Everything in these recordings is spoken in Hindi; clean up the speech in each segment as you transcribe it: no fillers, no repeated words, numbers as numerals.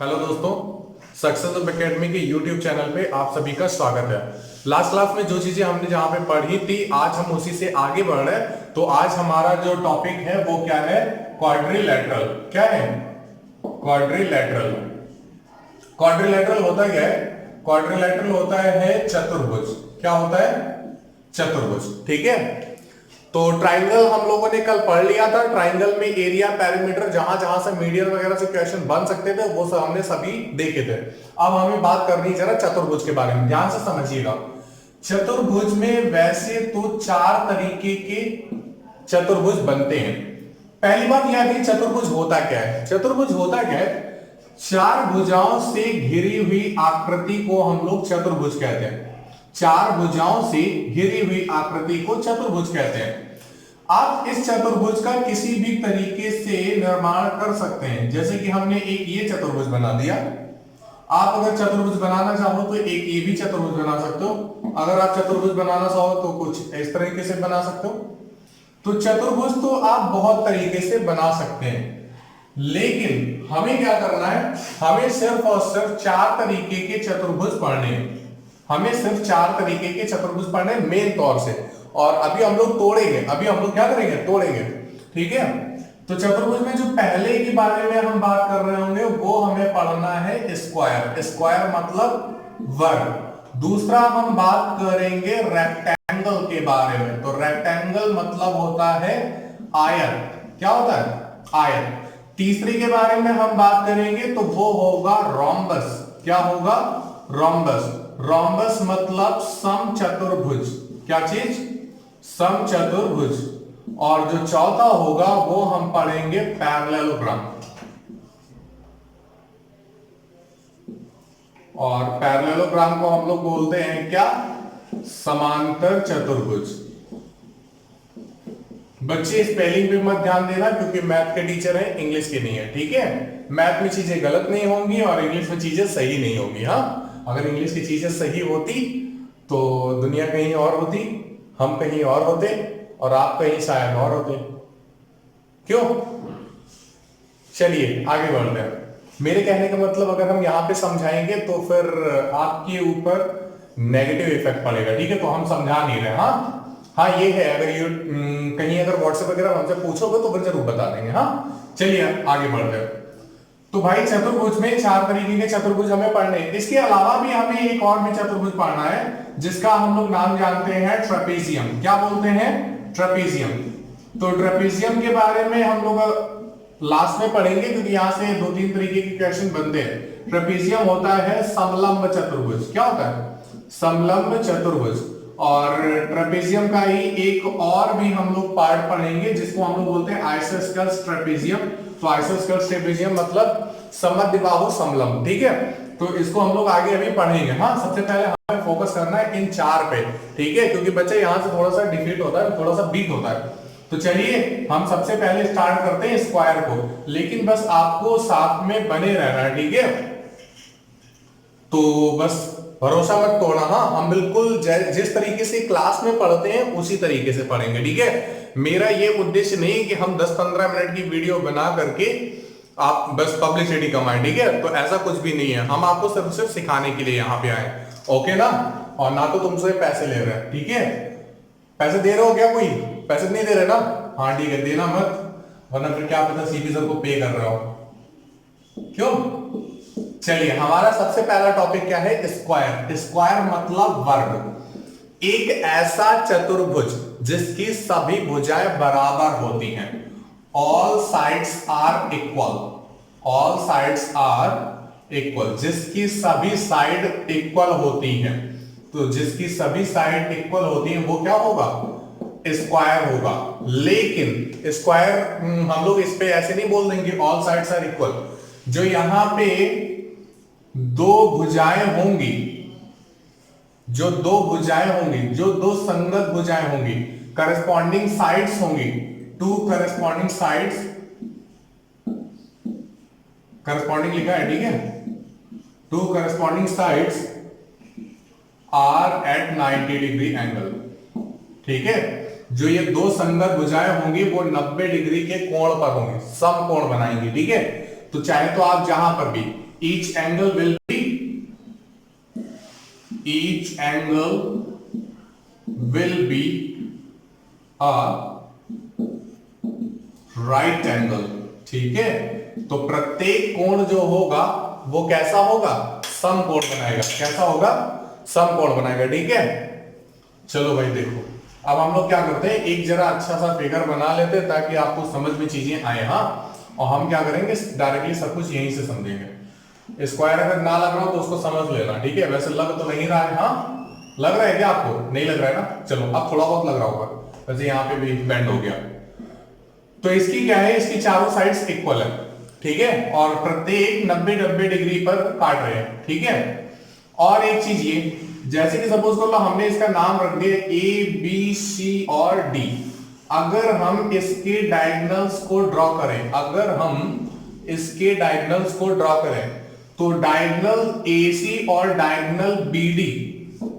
हेलो दोस्तों, सक्सेस ऑफ एकेडमी के यूट्यूब चैनल पे आप सभी का स्वागत है। लास्ट क्लास में जो चीजें हमने जहां पे पढ़ी थी, आज हम उसी से आगे बढ़ रहे हैं। तो आज हमारा जो टॉपिक है वो क्या है? क्वाड्रिलैटरल। क्या है? क्वाड्रिलैटरल। क्वाड्रिलैटरल होता क्या है? क्वाड्रिलैटरल होता है चतुर्भुज। क्या होता है? चतुर्भुज। ठीक है। तो ट्राइंगल हम लोगों ने कल पढ़ लिया था। ट्राइंगल में एरिया, पैरामीटर, जहां जहां से मीडियन वगैरह से क्वेश्चन बन सकते थे वो सब हमने सभी देखे थे। अब हमें बात करनी जरा चतुर्भुज के बारे में, ध्यान से समझिएगा। चतुर्भुज में वैसे तो 4 तरीके के चतुर्भुज बनते हैं। पहली बात यह कि चतुर्भुज होता क्या है? चतुर्भुज होता क्या है? 4 भुजाओं से घिरी हुई आकृति को हम लोग चतुर्भुज कहते हैं। 4 भुजाओं से घिरी हुई आकृति को चतुर्भुज कहते हैं। आप इस चतुर्भुज का किसी भी तरीके से निर्माण कर सकते हैं। जैसे कि हमने एक ये चतुर्भुज बना दिया। आप अगर चतुर्भुज बनाना चाहो तो एक ये भी चतुर्भुज बना सकते हो। अगर आप चतुर्भुज बनाना चाहो तो कुछ इस तरीके से बना सकते हो। तो चतुर्भुज तो आप बहुत तरीके से बना सकते हैं, लेकिन हमें क्या करना है? हमें सिर्फ और सिर्फ 4 तरीके के चतुर्भुज पढ़ने हैं। हमें सिर्फ 4 तरीके के चतुर्भुज पढ़ने मेन तौर से। और अभी हम लोग तोड़ेंगे। अभी हम लोग क्या करेंगे? तोड़ेंगे। ठीक है। तो चतुर्भुज में जो पहले के बारे में हम बात कर रहे होंगे वो हमें पढ़ना है स्क्वायर। स्क्वायर मतलब वर्ग। दूसरा हम बात करेंगे रेक्टेंगल के बारे में। तो रेक्टेंगल मतलब होता है आयत। क्या होता है? आयत। तीसरे के बारे में हम बात करेंगे तो वो होगा रोम्बस। क्या होगा? रोम्बस। रोम्बस मतलब समचतुर्भुज। क्या चीज? समचतुर्भुज। और जो चौथा होगा वो हम पढ़ेंगे पैरेललोग्राम। और पैरेललोग्राम को हम लोग बोलते हैं क्या? समांतर चतुर्भुज। बच्चे स्पेलिंग पे मत ध्यान देना, क्योंकि मैथ के टीचर हैं, इंग्लिश के नहीं है। ठीक है। मैथ में चीजें गलत नहीं होंगी और इंग्लिश में चीजें सही नहीं होंगी। हाँ, अगर इंग्लिश की चीजें सही होती तो दुनिया कहीं और होती, हम कहीं और होते और आप कहीं शायद और होते। क्यों? चलिए आगे बढ़ते हैं। मेरे कहने का मतलब, अगर हम यहां पे समझाएंगे तो फिर आपके ऊपर नेगेटिव इफेक्ट पड़ेगा। ठीक है। तो हम समझा नहीं रहे। हाँ हाँ, ये है। अगर ये कहीं अगर व्हाट्सएप वगैरह हमसे पूछोगे तो फिर जरूर बता देंगे। हाँ, चलिए आगे बढ़ते हैं। तो भाई चतुर्भुज में 4 तरीके के चतुर्भुज हमें पढ़ने हैं। इसके अलावा भी हमें एक और भी चतुर्भुज पढ़ना है, जिसका हम लोग नाम जानते हैं ट्रेपेजियम। क्या बोलते हैं? ट्रेपेजियम। तो ट्रेपेजियम के बारे में हम लोग लास्ट में पढ़ेंगे, क्योंकि यहां से 2-3 तरीके के क्वेश्चन बनते हैं। ट्रेपेजियम होता है समलंब चतुर्भुज। क्या होता है? समलंब चतुर्भुज। और ट्रेपेजियम का ही एक और भी हम लोग पार्ट पढ़ेंगे, जिसको हम लोग बोलते हैं आइसोस्केलेस ट्रेपेजियम। तो आइसोस्केलेस ट्रेपेजियम मतलब समद्विबाहु समलंब। ठीक है। तो इसको हम लोग आगे अभी पढ़ेंगे। हाँ, सबसे पहले हमें फोकस करना है इन 4 पे। ठीक है। क्योंकि बच्चे यहां से थोड़ा सा डिफीट होता है, थोड़ा सा बीट होता है। तो चलिए हम सबसे पहले स्टार्ट करते हैं स्क्वायर को, लेकिन बस आपको साथ में बने रहना है। ठीक है। तो बस भरोसा मत तोड़ना। हाँ, हम बिल्कुल जिस तरीके से क्लास में पढ़ते हैं उसी तरीके से पढ़ेंगे। ठीक है। मेरा ये उद्देश्य नहीं कि हम 10-15 मिनट की वीडियो बना करके आप बस पब्लिसिटी कमाएं। ठीक है। तो ऐसा कुछ भी नहीं है। हम आपको सिर्फ सिखाने के लिए यहाँ पे आए। ओके ना? और ना तो तुमसे पैसे ले रहे हैं। ठीक है। पैसे दे रहे हो क्या? कोई पैसे नहीं दे रहे ना? हाँ ठीक है, देना मत, वरना फिर क्या पता सीपी सर को पे कर रहे हो। क्यों? चलिए, हमारा सबसे पहला टॉपिक क्या है? स्क्वायर। स्क्वायर मतलब वर्ग। एक ऐसा चतुर्भुज जिसकी सभी भुजाएं बराबर होती हैं। All sides are equal. All sides are equal. जिसकी सभी साइड इक्वल होती हैं। तो जिसकी सभी साइड इक्वल होती हैं वो क्या होगा? स्क्वायर होगा। लेकिन स्क्वायर हम लोग इस पे ऐसे नहीं बोल देंगे ऑल साइड्स आर इक्वल। जो यहां पे 2 भुजाएं होंगी, जो 2 भुजाएं होंगी, जो 2 संगत भुजाएं होंगी, करस्पॉन्डिंग साइड्स होंगी, 2 करस्पॉन्डिंग साइड्स, करस्पॉन्डिंग लिखा है। ठीक है। 2 corresponding sides are at 90 degree angle. ठीक है। जो ये 2 संगत भुजाएं होंगी वो 90 डिग्री के कोण पर होंगी, समकोण बनाएंगी। ठीक है। तो चाहे तो आप जहां पर भी each angle will be a right angle. ठीक है, तो प्रत्येक कोण जो होगा वो कैसा होगा, समकोण बनाएगा। कैसा होगा, समकोण बनाएगा। ठीक है, चलो भाई देखो, अब हम लोग क्या करते हैं, एक जरा अच्छा सा फिगर बना लेते हैं ताकि आपको समझ में चीजें आए। हाँ, और हम क्या करेंगे, डायरेक्टली सब कुछ यहीं से समझेंगे। स्क्वायर अगर ना लग रहा हो तो उसको समझ लेना। ठीक है, वैसे लग तो नहीं रहा है। हाँ, लग रहा है क्या आपको, नहीं लग रहा है ना, चलो अब थोड़ा बहुत लग रहा होगा। वैसे यहाँ पे भी बेंड हो गया, तो इसकी क्या है, इसकी चारों साइड्स इक्वल है। ठीक है, और प्रत्येक 90-90 डिग्री पर काट रहे हैं। ठीक है, और एक चीज ये, जैसे कि सपोज कर लो हमने इसका नाम रख दिया ए बी सी और डी। अगर हम इसके डायगोनल्स को ड्रॉ करें, तो डायगोनल एसी और डायगोनल बीडी,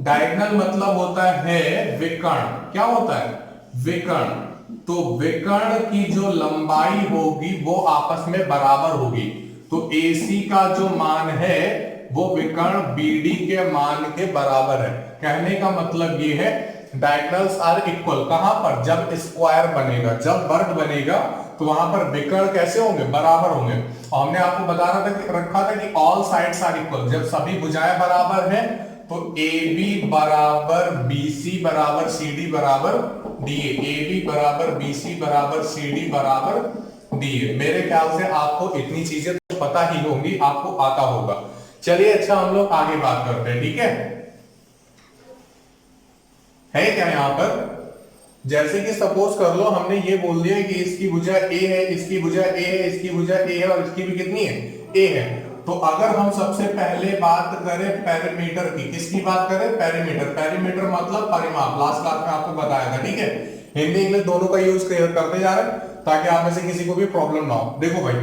डायगोनल मतलब होता है विकर्ण। क्या होता है, विकर्ण। तो विकर्ण की जो लंबाई होगी वो आपस में बराबर होगी। तो AC का जो मान है वो विकर्ण BD के मान के बराबर है। कहने का मतलब ये है डायगोनल्स आर इक्वल। कहां पर, जब स्क्वायर बनेगा, जब वर्ग बनेगा तो वहां पर विकर्ण कैसे होंगे, बराबर होंगे। और हमने आपको बता रखा था कि ऑल साइड्स आर इक्वल। जब सभी भुजाएं बराबर हैं तो AB बराबर BC बराबर CD बराबर DA, AB बराबर BC बराबर CD बराबर DA। मेरे ख्याल से आपको इतनी चीजें तो पता ही होंगी, आपको आता होगा। चलिए अच्छा, हम लोग आगे बात करते हैं। ठीक है क्या यहाँ पर, जैसे कि सपोज कर लो हमने ये बोल दिया कि इसकी भुजा A है, इसकी भुजा A है, इसकी भुजा A है और इसकी भी कितनी है, A है। तो अगर हम सबसे पहले बात करें पेरीमीटर की, किसकी बात करें, पेरीमीटर। पेरीमीटर मतलब परिमाप, लास्ट क्लास में आपको बताया था। ठीक है, हिंदी इंग्लिश दोनों का यूज करते जा रहे हैं ताकि आप में से किसी को भी प्रॉब्लम ना हो। देखो भाई,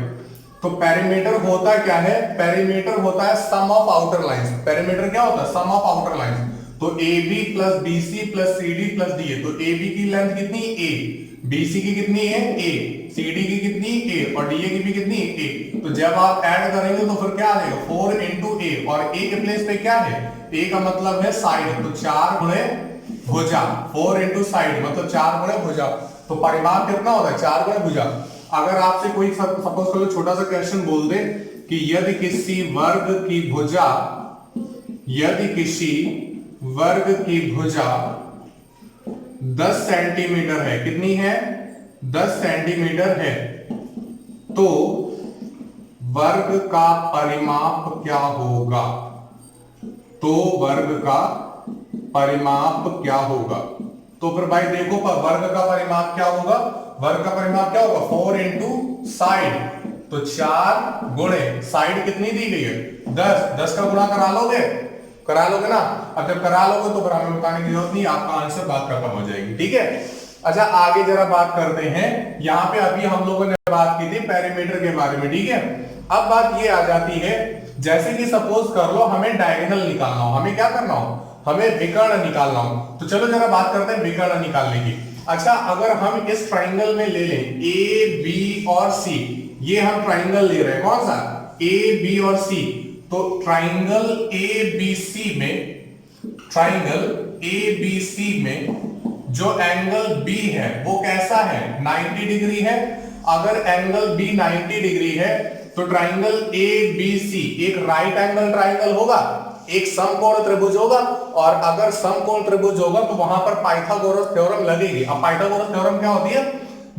तो पेरीमीटर होता क्या है, पेरीमीटर होता है सम ऑफ आउटर लाइंस। पेरीमीटर क्या होता है, सम ऑफ आउटर लाइंस। तो AB plus BC plus CD plus DA, तो AB की लेंथ कितनी, A, BC की कितनी है, A, CD की कितनी, A, और DA की भी कितनी, A। तो जब आप ऐड करेंगे तो फिर क्या आ जाएगा, 4 into A, और A के प्लेस पे क्या है, A का मतलब है साइड, तो 4 गुणे भुजा, 4 into साइड मतलब 4 गुणे भुजा। तो परिमाप कितना होता है, 4 गुणे भुजा। अगर आपसे कोई सपोज करो छोटा सा क्वेश्चन बोल दे कि यदि किसी वर्ग की भुजा, यदि किसी वर्ग की भुजा 10 सेंटीमीटर है, कितनी है, 10 सेंटीमीटर है, तो वर्ग का परिमाप क्या होगा, तो वर्ग का परिमाप क्या होगा। तो फिर भाई देखो, वर्ग का परिमाप क्या होगा, वर्ग का परिमाप क्या होगा, 4 into साइड, तो 4 गुणे साइड कितनी दी गई है, 10 का गुणा करा लोगे ना। अब जब करा लोगे तो फिर हमें बताने की जरूरत नहीं, आपका आंसर बात खत्म हो जाएगी। ठीक है, अच्छा आगे जरा बात करते हैं। यहाँ पे अभी हम लोगों ने बात की थी पेरीमीटर के बारे में। ठीक है, अब बात ये आ जाती है, जैसे कि सपोज कर लो हमें डायगोनल निकालना हो, हमें क्या करना हो, हमें विकर्ण निकालना हो। तो चलो जरा बात करते हैं विकर्ण निकालने की। अच्छा, अगर हम इस ट्राइंगल में ले लें A, B और C, ये हम ट्राइंगल ले रहे हैं, कौन सा, A, B और C। तो ट्राइंगल ABC में जो एंगल B है वो कैसा है, 90 डिग्री है। अगर एंगल B 90 डिग्री है तो ट्राइंगल ABC एक राइट एंगल ट्राइंगल होगा, एक समकोण त्रिभुज होगा। और अगर समकोण त्रिभुज होगा तो वहां पर पाइथागोरस थ्योरम लगेगी। अब पाइथागोरस थ्योरम क्या होती है,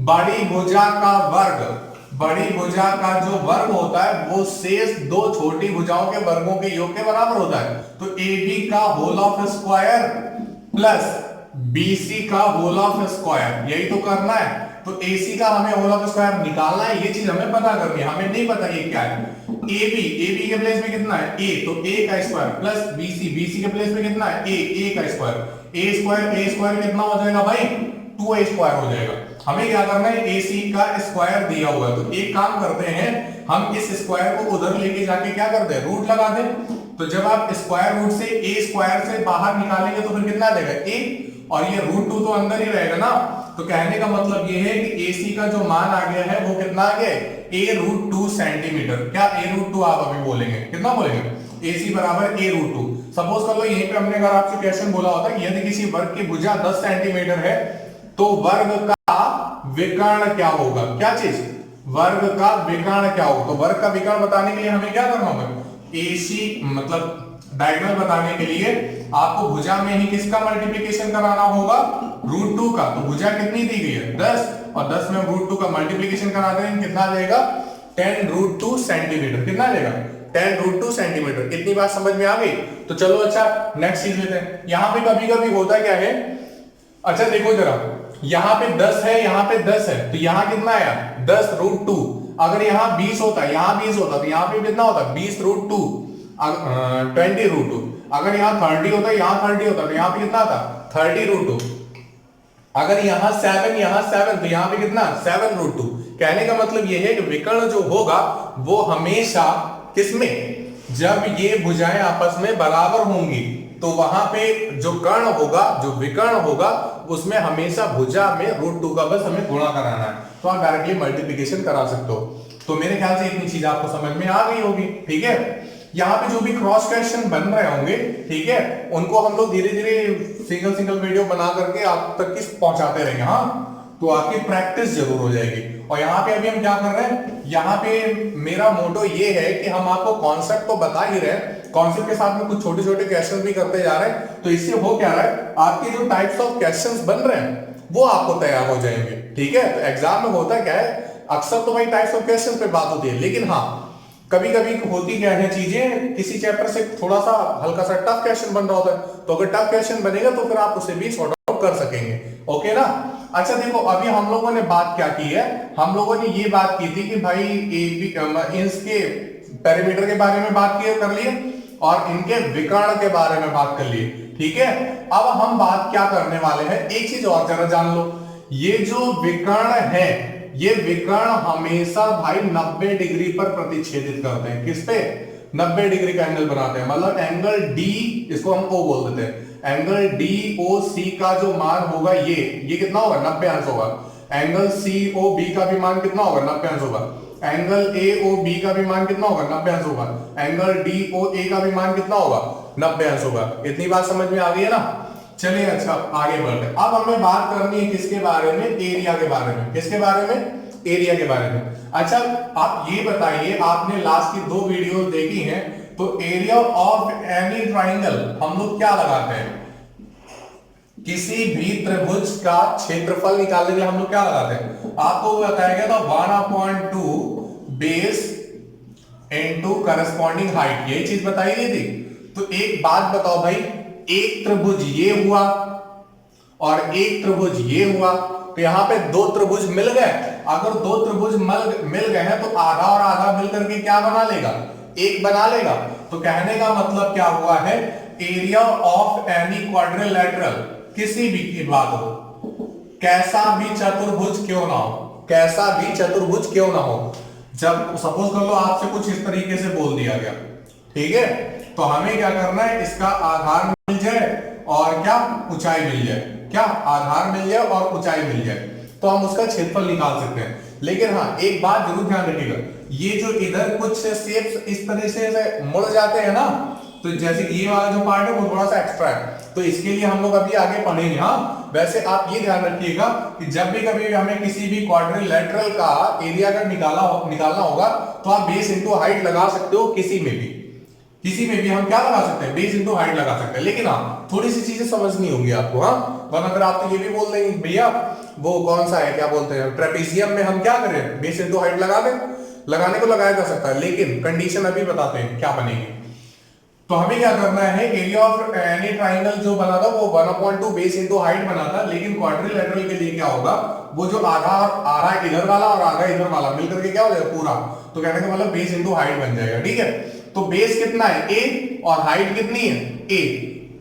बड़ी भुजा का वर्ग, बड़ी भुजा का जो वर्ग होता है वो शेष दो छोटी भुजाओं के वर्गों के योग के बराबर होता है। तो AB का whole of square plus BC का होल ऑफ स्क्वायर, यही तो करना है। तो AC का हमें होल ऑफ स्क्वायर निकालना है, ये चीज हमें पता करनी है। हमें नहीं पता ये क्या है। AB के प्लेस में कितना है, A, तो A का स्क्वायर प्लस BC के प्लेस में कितना है, A का स्क्वायर, A स्क्वायर कितना हो जाएगा भाई, 2A स्क्वायर हो जाएगा। हमें क्या करना है, AC का स्क्वायर दिया हुआ है। तो एक काम करते हैं, हम इस स्क्वायर को उधर लेके जाके क्या करते हैं, रूट लगा दें। तो जब आप स्क्वायर रूट से A स्क्वायर से बाहर निकालेंगे तो फिर कितना देगा, A, और ये √2 तो अंदर ही रहेगा ना। तो कहने का मतलब ये है कि AC का जो मान आ गया है वो कितना आ गया, a√2 सेंटीमीटर। क्या a√2 आप अभी बोलेंगे, कितना बोलेंगे, AC बराबर a√2। सपोज कर लो यहीं पे हमने अगर आपसे क्वेश्चन बोला होता कि यदि किसी वर्ग की भुजा 10 सेंटीमीटर है तो वर्ग का विकर्ण क्या होगा, क्या चीज, वर्ग का विकर्ण क्या होगा। तो वर्ग का विकर्ण बताने के लिए हमें क्या करना होगा, AC मतलब डायगोनल बताने के लिए आपको भुजा में ही किसका मल्टीप्लिकेशन कराना होगा, √2 का। तो भुजा कितनी दी गई है 10, और 10 में √2 का मल्टीप्लिकेशन करा देंगे, कितना आ जाएगा 10√2 सेंटीमीटर। कितना आ जाएगा 10√2 सेंटीमीटर। इतनी बात समझ में आ गई। तो चलो अच्छा नेक्स्ट चीज लेते हैं। यहां पे कभी कभी होता क्या है, अच्छा देखो जरा, यहां पे 10 है, यहां पे 10 है, तो यहां कितना आया 10√2। अगर यहां 20 होता, यहां 20 होता तो यहां पे कितना होता 20√2, 20√2। अगर यहां 30 होता, यहां 30 होता तो यहां पे कितना था 30√2। अगर यहां 7 तो यहां पे कितना 7√2। कहने का मतलब यह है कि विकर्ण जो होगा वो हमेशा किसमें, जब ये भुजाएं आपस में बराबर होंगी तो वहां पे जो कर्ण होगा, जो विकर्ण होगा, उसमें हमेशा भुजा में √2 का बस हमें गुणा कराना है, तो आप डायरेक्टली मल्टीप्लिकेशन करा सकते हो। तो मेरे ख्याल से इतनी चीज आपको समझ में आ गई होगी, ठीक है। यहाँ पे जो भी क्रॉस क्वेश्चन बन रहे होंगे, ठीक है, उनको हम लोग धीरे धीरे सिंगल सिंगल वीडियो बना करके आप तक किस पहुंचाते रहेंगे, हाँ, तो आपकी प्रैक्टिस जरूर हो जाएगी। और यहाँ पे अभी हम क्या कर रहे हैं, यहाँ पे मेरा मोटो ये है कि हम आपको कॉन्सेप्ट तो बता ही रहे हैं, कॉन्सेप्ट के साथ में कुछ छोटे छोटे क्वेश्चन भी करते जा रहे हैं। तो इससे हो क्या रहा है, आपके जो टाइप्स ऑफ क्वेश्चन बन रहे हैं वो आपको तैयार हो जाएंगे, ठीक है। तो एग्जाम में होता क्या है, अक्सर तो भाई टाइप्स ऑफ क्वेश्चन पे बात होती है, लेकिन हाँ कभी कभी होती क्या है चीजें, किसी चैप्टर से थोड़ा सा हल्का सा टफ क्वेश्चन बन रहा होता है, तो अगर टफ क्वेश्चन बनेगा तो फिर आप उसे भी सॉर्ट आउट कर सकेंगे, ओके ना। अच्छा देखो अभी हम लोगों ने बात क्या की है, हम लोगों ने ये बात की थी कि भाई इनके पैरामीटर के बारे में बात की कर लिए और इनके विकर्ण के बारे में बात कर लिए, ठीक है। अब हम बात क्या करने वाले हैं, एक चीज और जरा जान लो, ये जो विकर्ण है ये विकर्ण हमेशा भाई 90 डिग्री पर प्रतिच्छेदित करते हैं, किस पे 90 डिग्री का एंगल बनाते हैं, मतलब एंगल डी, इसको हम ओ बोल देते हैं, एंगल डी ओ सी का जो मान होगा ये कितना होगा 90 अंश होगा। एंगल सी ओ बी का भी मान कितना होगा 90 अंश होगा। एंगल ए ओ बी का भी मान कितना होगा 90 अंश होगा। एंगल डी ओ ए का भी मान कितना होगा 90 अंश होगा। इतनी बात समझ में आ गई है ना। चलिए अच्छा आगे बढ़ते हैं। अब हमें बात करनी है किसके बारे में, एरिया के बारे में। किसके बारे में, एरिया के बारे में। अच्छा आप ये बताइए, आपने लास्ट की 2 वीडियो देखी हैं, तो एरिया ऑफ एनी ट्राइंगल हम लोग क्या लगाते हैं, किसी भी त्रिभुज का क्षेत्रफल निकालने के लिए हम लोग क्या लगाते हैं, आपको बताया गया था 1/2 बेस इनटू करस्पॉन्डिंग हाइट, यही चीज बताई गई थी। तो एक बात बताओ भाई, एक त्रिभुज ये हुआ और एक त्रिभुज ये हुआ, तो यहां पे 2 त्रिभुज मिल गए। अगर 2 त्रिभुज मिल गए हैं तो आधा और आधा मिलकर के क्या बना लेगा, एक बना लेगा। तो कहने का मतलब क्या हुआ है, एरिया ऑफ एनी क्वाड्रिलेटरल, किसी भी की बात हो, कैसा भी चतुर्भुज क्यों ना हो, कैसा भी चतुर्भुज क्यों ना हो, जब सपोज कर लो आपसे कुछ इस तरीके से बोल दिया गया, ठीक है, तो हमें क्या करना है, इसका आधार मिल जाए और क्या ऊंचाई मिल जाए, क्या आधार मिल जाए और ऊंचाई मिल जाए, तो हम उसका क्षेत्रफल निकाल सकते हैं। लेकिन हाँ एक बात जरूर ध्यान रखिएगा, ये जो इधर कुछ शेप्स इस तरह से मुड़ जाते हैं ना, तो जैसे ये वाला जो पार्ट है वो थोड़ा सा एक्स्ट्रा है, तो इसके लिए हम लोग अभी आगे पढ़ेंगे। हाँ वैसे आप ये ध्यान रखिएगा कि जब भी कभी हमें किसी भी क्वाड्रिलेटरल का एरिया अगर निकालना होगा तो आप बेस इंटू हाइट लगा सकते हो, किसी में भी हम क्या लगा सकते हैं, बेस इंटू हाइट लगा सकते हैं। लेकिन हाँ थोड़ी सी चीजें समझनी होंगी आपको, हाँ, वरना फिर आप तो ये भी बोल देंगे भैया वो कौन सा है, क्या बोलते हैं ट्रेपेजियम में हम क्या करें, बेस इंटू हाइट लगा दें, लगाने को लगाया जा सकता है, लेकिन कंडीशन अभी बताते हैं क्या बनेगी। तो हमें क्या करना है, एरिया ऑफ एनी ट्राइंगल जो बना था वो 1/2 बेस इंटू हाइट बना था, लेकिन क्वाड्रिलेटरल के लिए क्या होगा, वो जो आधा आ रहा है इधर वाला और आधा इधर वाला मिलकर के क्या हो जाएगा पूरा, तो कहने का मतलब बेस इंटू हाइट बन जाएगा, ठीक है। तो बेस कितना है a और हाइट कितनी है a,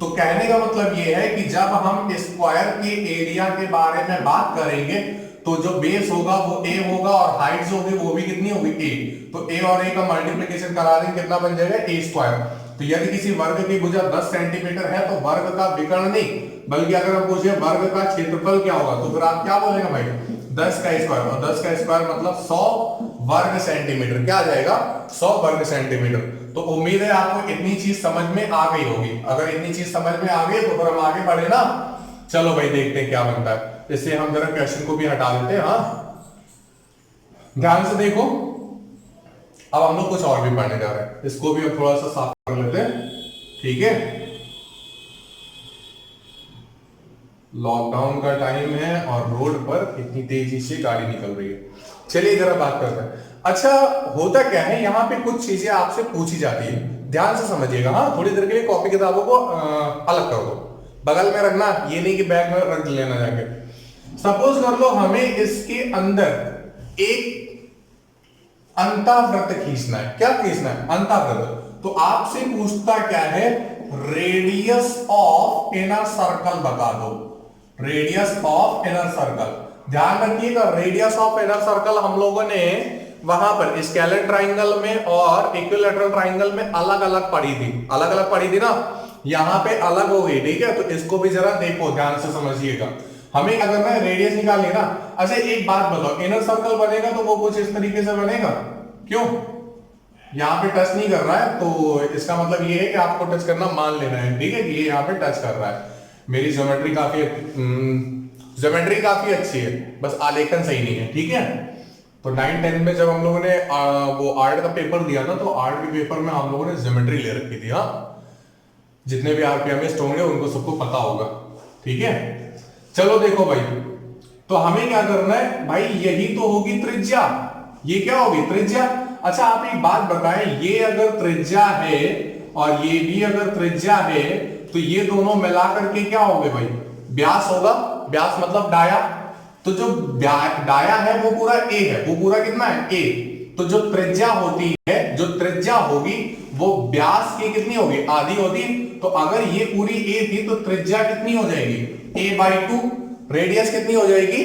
तो कहने का मतलब ये है कि जब हम स्क्वायर के एरिया के बारे में बात करेंगे तो जो बेस होगा वो a होगा और हाइट जो होगी वो भी कितनी होगी a, तो a और a का मल्टीप्लिकेशन करा देंगे कितना बन जाएगा a स्क्वायर। तो यदि किसी वर्ग की भुजा 10 सेंटीमीटर है तो वर्ग का विकर्ण नहीं बल्कि अगर हम पूछे वर्ग का क्षेत्रफल क्या होगा तो फिर आप क्या बोलेंगे भाई 10 का स्क्वायर, और 10 का स्क्वायर मतलब 100 वर्ग सेंटीमीटर। क्या आ जाएगा 100 वर्ग सेंटीमीटर। तो उम्मीद है आपको इतनी चीज समझ में आ गई होगी। अगर इतनी चीज समझ में आ गई तो फिर हम आगे बढ़े ना। चलो भाई देखते हैं क्या बनता है। इससे हम जरा क्वेश्चन को भी हटा देते हैं। हाँ ध्यान से देखो, अब हम लोग कुछ और भी पढ़ने जा रहे हैं। इसको भी अब थोड़ा सा साफ कर लेते हैं, ठीक है। लॉकडाउन का टाइम है और रोड पर इतनी तेजी से गाड़ी निकल रही है। चलिए जरा बात करते हैं। अच्छा होता क्या है, यहाँ पे कुछ चीजें आपसे पूछी जाती है, ध्यान से समझिएगा। हाँ थोड़ी देर के लिए कॉपी किताबों को अलग कर दो, बगल में रखना, ये नहीं कि बैग में रख लेना जाके। सपोज कर लो हमें इसके अंदर एक अंतावृत्त खींचना है। क्या खींचना है? अंतावृत्त। तो आपसे पूछता क्या है, रेडियस ऑफ इनर सर्कल बता दो। रेडियस ऑफ इनर सर्कल, ध्यान रखिएगा रेडियस ऑफ इनर सर्कल हम लोगों ने वहां पर स्केलेन ट्राइंगल में और इक्विलैटरल ट्राइंगल में अलग अलग पढ़ी थी। अलग अलग पढ़ी थी ना, यहां पे अलग हो गई, ठीक है। तो इसको भी जरा देखो, ध्यान से समझिएगा। हमें अगर ना रेडियस निकालनी ना, अच्छा एक बात बताओ, इनर सर्कल बनेगा तो वो कुछ इस तरीके से बनेगा। क्यों? यहां पे टच नहीं कर रहा है तो इसका मतलब ये है कि आपको टच करना मान लेना है, ठीक है, कि ये यहां पे टच कर रहा है। मेरी ज्योमेट्री काफी अच्छी है, बस आलेखन सही नहीं है, ठीक है। तो 9-10 में जब हम लोगों ने वो आर्ट का पेपर दिया ना, तो आर्ट के पेपर में हम लोगों ने ज्योमेट्री ले रखी थी। हाँ जितने भी आरपीएमिस्ट होंगे उनको सबको पता होगा, ठीक है। चलो देखो भाई, तो हमें क्या करना है भाई, यही तो होगी त्रिज्या। ये क्या होगी? त्रिज्या। अच्छा आप एक बात बताएं, ये अगर त्रिज्या है और ये भी अगर त्रिज्या है तो ये दोनों मिलाकर के क्या होंगे भाई? व्यास होगा। व्यास मतलब डाया। तो जो डाया है वो पूरा ए है, वो पूरा कितना है? ए। तो जो त्रिज्या होती है, जो त्रिज्या होगी वो व्यास की कितनी होगी? आधी होती। तो अगर ये पूरी ए थी तो त्रिज्या कितनी हो जाएगी? a/2। रेडियस कितनी हो जाएगी?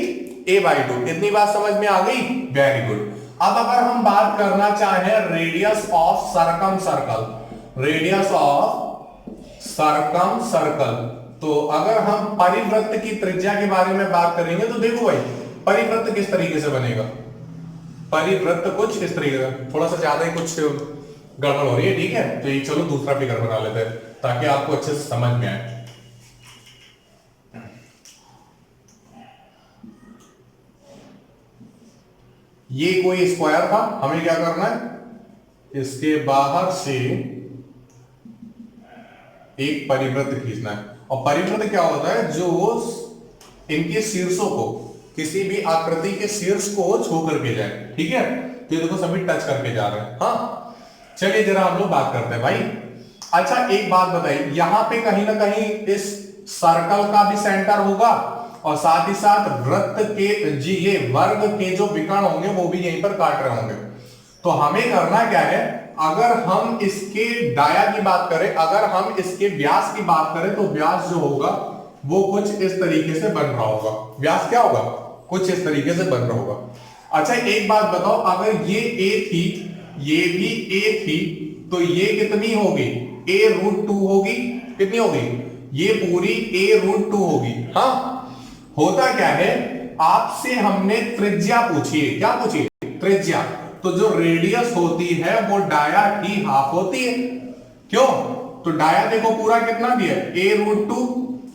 a/2। इतनी बात समझ में आ गई? Very good. अब अगर हम बात करना चाहें radius of circum circle, radius of circum circle, तो अगर हम परिवृत्त की त्रिज्या के बारे में बात करेंगे तो देखो भाई परिवृत्त किस तरीके से बनेगा। परिवृत्त कुछ इस तरीके का, थोड़ा सा ज्यादा ही कुछ गड़बड़ हो रही है, ठीक है। तो ये चलो दूसरा फिगर बना लेते हैं ताकि आपको अच्छे से समझ में आए। ये कोई स्क्वायर था, हमें क्या करना है, इसके बाहर से एक परिवृत्त खींचना है। और परिवृत्त क्या होता है? जो इनके शीर्षों को, किसी भी आकृति के शीर्ष को छू करके जाए, ठीक है। तो ये देखो सभी टच करके जा रहे हैं। हाँ चलिए जरा हम लोग बात करते हैं भाई। अच्छा एक बात बताइए, यहां पे कहीं ना कहीं इस सर्कल का भी सेंटर होगा और साथ ही साथ वृत्त के जी ये वर्ग के जो विकर्ण होंगे वो भी यहीं पर काट रहे होंगे। तो हमें करना क्या है, अगर हम इसके डाया की बात करें, अगर हम इसके व्यास की बात करें तो व्यास जो होगा वो कुछ इस तरीके से बन रहा होगा। व्यास क्या होगा? कुछ इस तरीके से बन रहा होगा। अच्छा एक बात बताओ, अगर ये a थी, ये भी a थी, तो ये कितनी होगी? a√2 होगी। कितनी होगी? ये पूरी a√2 होगी। हाँ होता क्या है, आपसे हमने त्रिज्या पूछी है। क्या पूछी? त्रिज्या। तो जो रेडियस होती है वो डाया की हाफ होती है। क्यों? तो डाया देखो पूरा कितना दिया है? a√2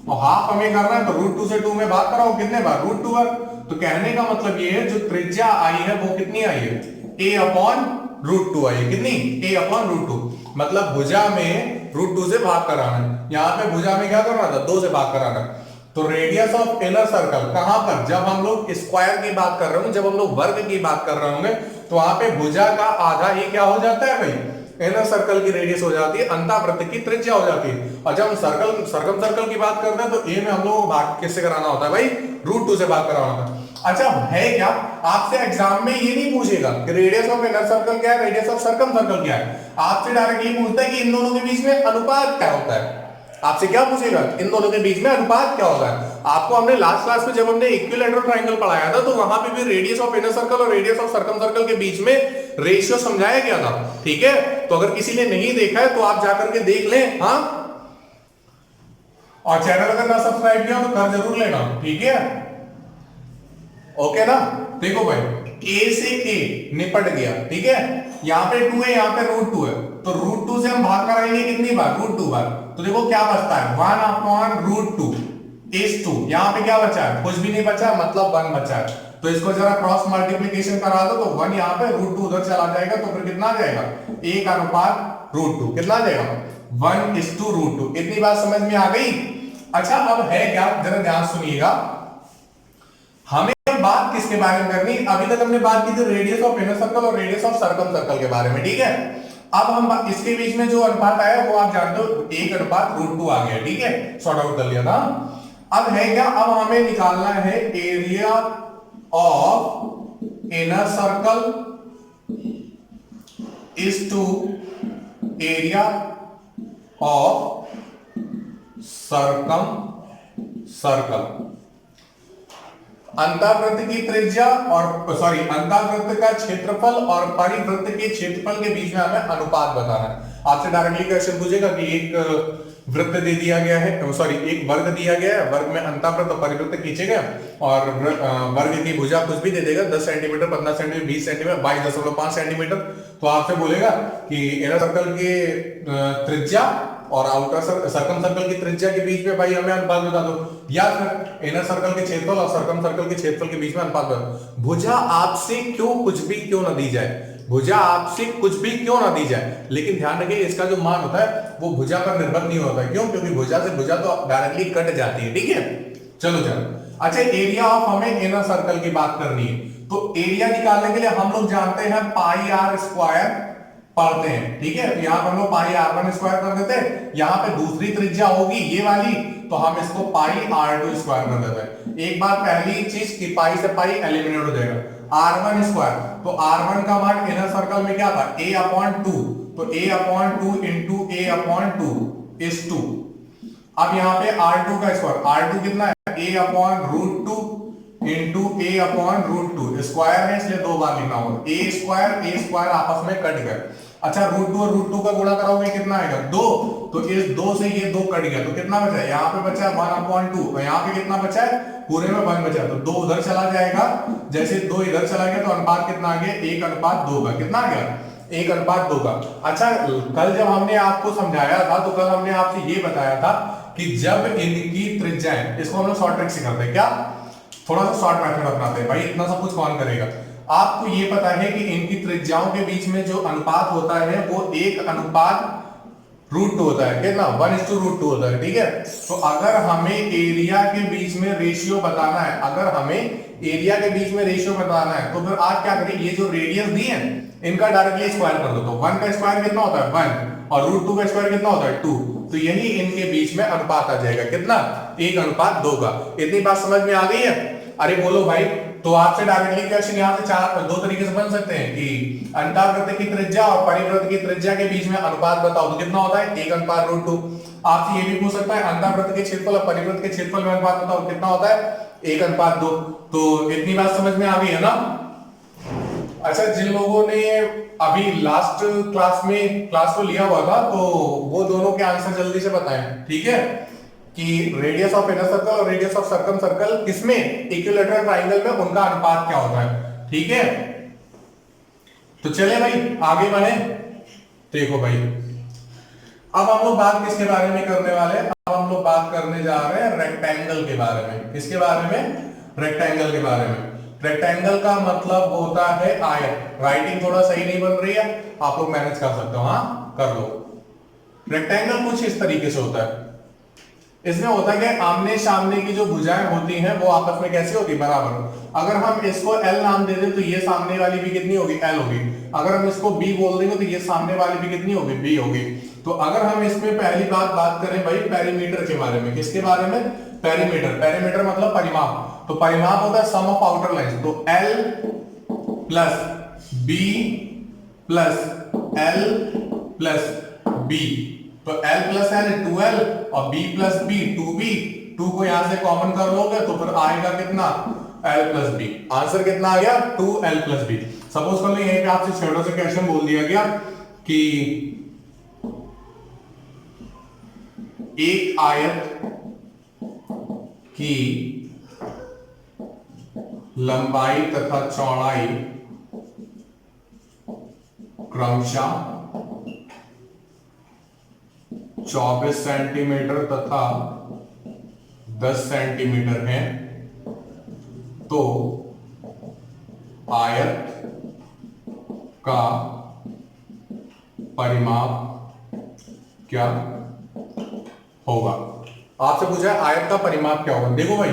और हाफ हमें करना है, तो √2 से 2 में भाग कराओ, कितने बार? √2 बार। तो कहने का मतलब ये है जो त्रिज्या आई है वो कितनी आई है? a/√2 आई है। कितनी? a/√2। मतलब भुजा में √2 से भाग कराना है। यहां पे भुजा में क्या करना था? 2 से भाग कराना है। तो रेडियस ऑफ इनर सर्कल कहां पर? जब हम लोग स्क्वायर की बात कर रहे होंगे, जब हम लोग वर्ग की बात कर रहे होंगे, तो वहां पे भुजा का आधा ही क्या हो जाता है भाई? इनर सर्कल की रेडियस हो जाती है, अंतावृत्त की त्रिज्या हो जाती है। और जब हम सर्कम सर्कल की बात करते हैं तो ए में हम लोगों को भाग किससे कराना होता है भाई? √2 से भाग कराना होता है। अच्छा है क्या, आपसे एग्जाम में ये नहीं पूछेगा कि रेडियस ऑफ इनर सर्कल क्या है, रेडियस ऑफ सर्कम सर्कल क्या है। आपसे डायरेक्ट ये पूछता है कि इन दोनों के बीच में अनुपात क्या होता है। आपसे क्या पूछेगा? इन दोनों के बीच में अनुपात क्या होता है। आपको हमने लास्ट क्लास में जब हमने इक्विलैटरल ट्रायंगल पढ़ाया था तो वहां पे भी रेडियस ऑफ इनर सर्कल और रेडियस ऑफ सर्कम सर्कल के बीच में रेशियो समझाया गया था, ठीक है। तो अगर किसी ने नहीं देखा है तो आप जाकर के देख लें। हाँ और चैनल अगर ना सब्सक्राइब किया तो कर जरूर लेना, ठीक है। ओके ना, देखो भाई a से a निपट गया, ठीक है। यहाँ पे 2 है, यहाँ पे √2 है, तो √2 से हम भाग कराएंगे कितनी बार, √2 बार। तो देखो क्या बचता है 1/√2 इज 2। यहाँ पे क्या बचा है, कुछ भी नहीं बचा, मतलब 1 बचा है। तो इसको जरा क्रॉस मल्टीप्लीकेशन करा दो, तो 1 यहाँ पे, √2 उधर चला जाएगा, तो फिर कितना आ जाएगा 1/√2। कितना आ जाएगा 1:√2। इतनी बात समझ में आ गई। अच्छा अब है क्या, जरा ध्यान सुनिएगा, हमें बात किसके बारे में करनी। अभी तक हमने बात की थी रेडियस ऑफ इनर सर्कल और रेडियस ऑफ सर्कम सर्कल के बारे में, ठीक है। अब हम इसके बीच में जो अनुपात आया वो आप जानते हो 1/√2 आ गया, ठीक है, सॉर्ट आउट कर लिया था। अब है क्या, अब हमें निकालना है area of inner circle is to area of circumcircle. अंतःवृत्त की त्रिज्या और अंतःवृत्त का क्षेत्रफल और परिवृत्त के क्षेत्रफल के बीच में हमें अनुपात बताना है। आपसे डायरेक्टली क्वेश्चन पूछेगा कि एक वृत्त दे दिया गया है, एक वर्ग दिया गया है, वर्ग में अंतःवृत्त और परिवृत्त खींचे गए और वर्ग की भुजा कुछ भी दे देगा 10 सेंटीमीटर, 15 सेंटीमीटर, 20 सेंटीमीटर, 22.5 सेंटीमीटर। तो आपसे बोलेगा कि इनर सर्कल की त्रिज्या और आउटर सर्कम सर्कल की त्रिज्या के बीच में भाई हमें अनुपात बता दो, या फिर इनर सर्कल के क्षेत्रफल और सर्कम सर्कल के क्षेत्रफल के बीच में अनुपात बता दो। भुजा आपसे कुछ भी क्यों ना दी जाए, भुजा आपसे कुछ भी क्यों ना दी जाए, लेकिन ध्यान रखिए इसका जो मान होता है वो भुजा पर निर्भर नहीं होता है। क्यों, क्योंकि भुजा से भुजा तो डायरेक्टली कट जाती है, ठीक है। चलो। अच्छा एरिया ऑफ हमें इनर सर्कल की बात करनी है, तो एरिया निकालने के लिए हम लोग जानते हैं πr² पढ़ते हैं, ठीक है। तो यहां पर हम लोग πr1² कर देते हैं, यहां पे दूसरी त्रिज्या होगी ये वाली, तो हम इसको πr2² कर देते हैं। एक बात पहली चीज कि पाई से पाई एलिमिनेट हो जाएगा, r1²। तो r1 का मान इनर सर्कल में क्या था a/2, तो a/2 इंटू a/2 इज 2। अब यहाँ पे r2 का स्क्वायर, r2 कितना है a/√2 इंटू a/√2 स्क्वायर है, इसलिए दो बार लिखना होगा, a स्क्वायर आपस में कट गए। अच्छा √2 और √2 का गुणा कराओगे कितना आएगा 2, तो इस 2 से ये 2 कट गया, तो कितना बचा है, यहाँ पे बचा है 1/2, और यहाँ पे कितना बचा है, पूरे में 1 बचा, तो 2 उधर चला जाएगा, जैसे 2 इधर चला गया तो अनुपात कितना आ गया 1/2 का। कितना आ गया 1/2 का। अच्छा कल जब हमने आपको समझाया था तो कल हमने आपसे ये बताया था कि जब इनकी त्रिज्याएं, इसको हम लोग शॉर्ट ट्रिक से करते हैं, क्या थोड़ा सा शॉर्ट मेथड अपनाते हैं भाई, इतना सब कुछ कौन करेगा। आपको ये पता है कि इनकी त्रिज्याओं के बीच में जो अनुपात होता है वो 1/√2 होता है, कितना 1:√2 होता है, ठीक है। तो अगर हमें एरिया के बीच में रेशियो बताना है, अगर हमें एरिया के बीच में रेशियो बताना है, तो फिर आप क्या करें, ये जो रेडियस दी है इनका डायरेक्टली स्क्वायर कर दो, तो 1 का स्क्वायर कितना होता है 1 और √2 का स्क्वायर कितना होता है 2, तो यही इनके बीच में अनुपात आ जाएगा, कितना 1/2 का। इतनी बात समझ में आ गई है। अरे बोलो भाई, तो आपसे डायरेक्टली क्वेश्चन यहां से दो तरीके से बन सकते हैं कि अंतःवृत्त की त्रिज्या और परिवृत्त की त्रिज्या के बीच में अनुपात बताओ, तो कितना होता है 1/√2। आपसे ये भी पूछ सकता है अंतःवृत्त के क्षेत्रफल और परिवृत्त के क्षेत्रफल में अनुपात बताओ, कितना होता है 1/2। तो इतनी बात समझ में आ गई है ना। अच्छा जिन लोगों ने अभी लास्ट क्लास को लिया हुआ था, तो वो दोनों के आंसर जल्दी से बताएं, ठीक है, कि रेडियस ऑफ इनर सर्कल और रेडियस ऑफ सर्कम सर्कल किसमें, इक्विलैटरल ट्रायंगल में उनका अनुपात क्या होता है, ठीक है। तो चले भाई आगे बढ़े। देखो भाई अब हम लोग बात किसके बारे में करने वाले हैं, अब हम लोग बात करने जा रहे हैं रेक्टेंगल के बारे में। किसके बारे में, रेक्टेंगल के बारे में। रेक्टेंगल का मतलब होता है आयत। राइटिंग थोड़ा सही नहीं बन रही है, आप लोग मैनेज कर सकते हो, हाँ कर लो। रेक्टेंगल कुछ इस तरीके से होता है, इसमें होता है कि आमने सामने की जो भुजाएं होती हैं वो आपस में कैसी होती है, बराबर। अगर हम इसको L नाम दे दें तो ये सामने वाली भी कितनी होगी L होगी। अगर हम इसको B बोल देंगे तो ये सामने वाली भी कितनी होगी B होगी। तो अगर हम इसमें पहली बात करें भाई पेरीमीटर के बारे में, किसके बारे में, पेरीमीटर। पेरीमीटर मतलब परिमाप, तो परिमाप होता है सम ऑफ आउटर लाइंस। तो L plus B plus L plus B, तो L प्लस L 2L और B प्लस B 2B, 2 को यहां से कॉमन कर लोगे तो फिर आएगा कितना L प्लस B। आंसर कितना आ गया 2L प्लस B। सपोज कर लो यहीं पे आपसे छोटा सा क्वेश्चन बोल दिया गया कि एक आयत की लंबाई तथा चौड़ाई क्रमशः 24 सेंटीमीटर तथा 10 सेंटीमीटर है, तो आयत का परिमाप क्या होगा। आपसे पूछा है आयत का परिमाप क्या होगा। देखो भाई,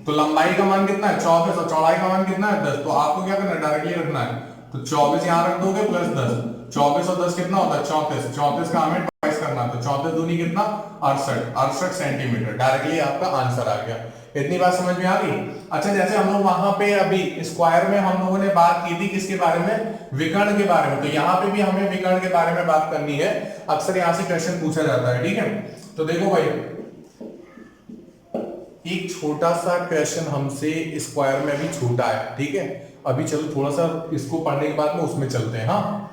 तो लंबाई का मान कितना है 24 और चौड़ाई का मान कितना है 10, तो आपको क्या करना है डायरेक्टली रखना है, तो 24 यहां रख दोगे प्लस 10, 24 और 10 कितना होता है 34, 34 का हमें ट्वाइस करना, तो 34 दूनी कितना 68 सेंटीमीटर। डायरेक्टली आपका आंसर आ गया। इतनी बात समझ में आ गई। अच्छा, जैसे हम लोग वहां पे अभी स्क्वायर में हम लोगों ने बात की थी किसके बारे में, विकर्ण के बारे में, तो यहाँ पे भी हमें विकर्ण के बारे में बात करनी है। अक्सर यहाँ से क्वेश्चन पूछा जाता है, ठीक है। तो देखो भाई, एक छोटा सा क्वेश्चन हमसे स्क्वायर में भी छूटा है, ठीक है। अभी चलो थोड़ा सा इसको पढ़ने के बाद में उसमें चलते हैं। हाँ,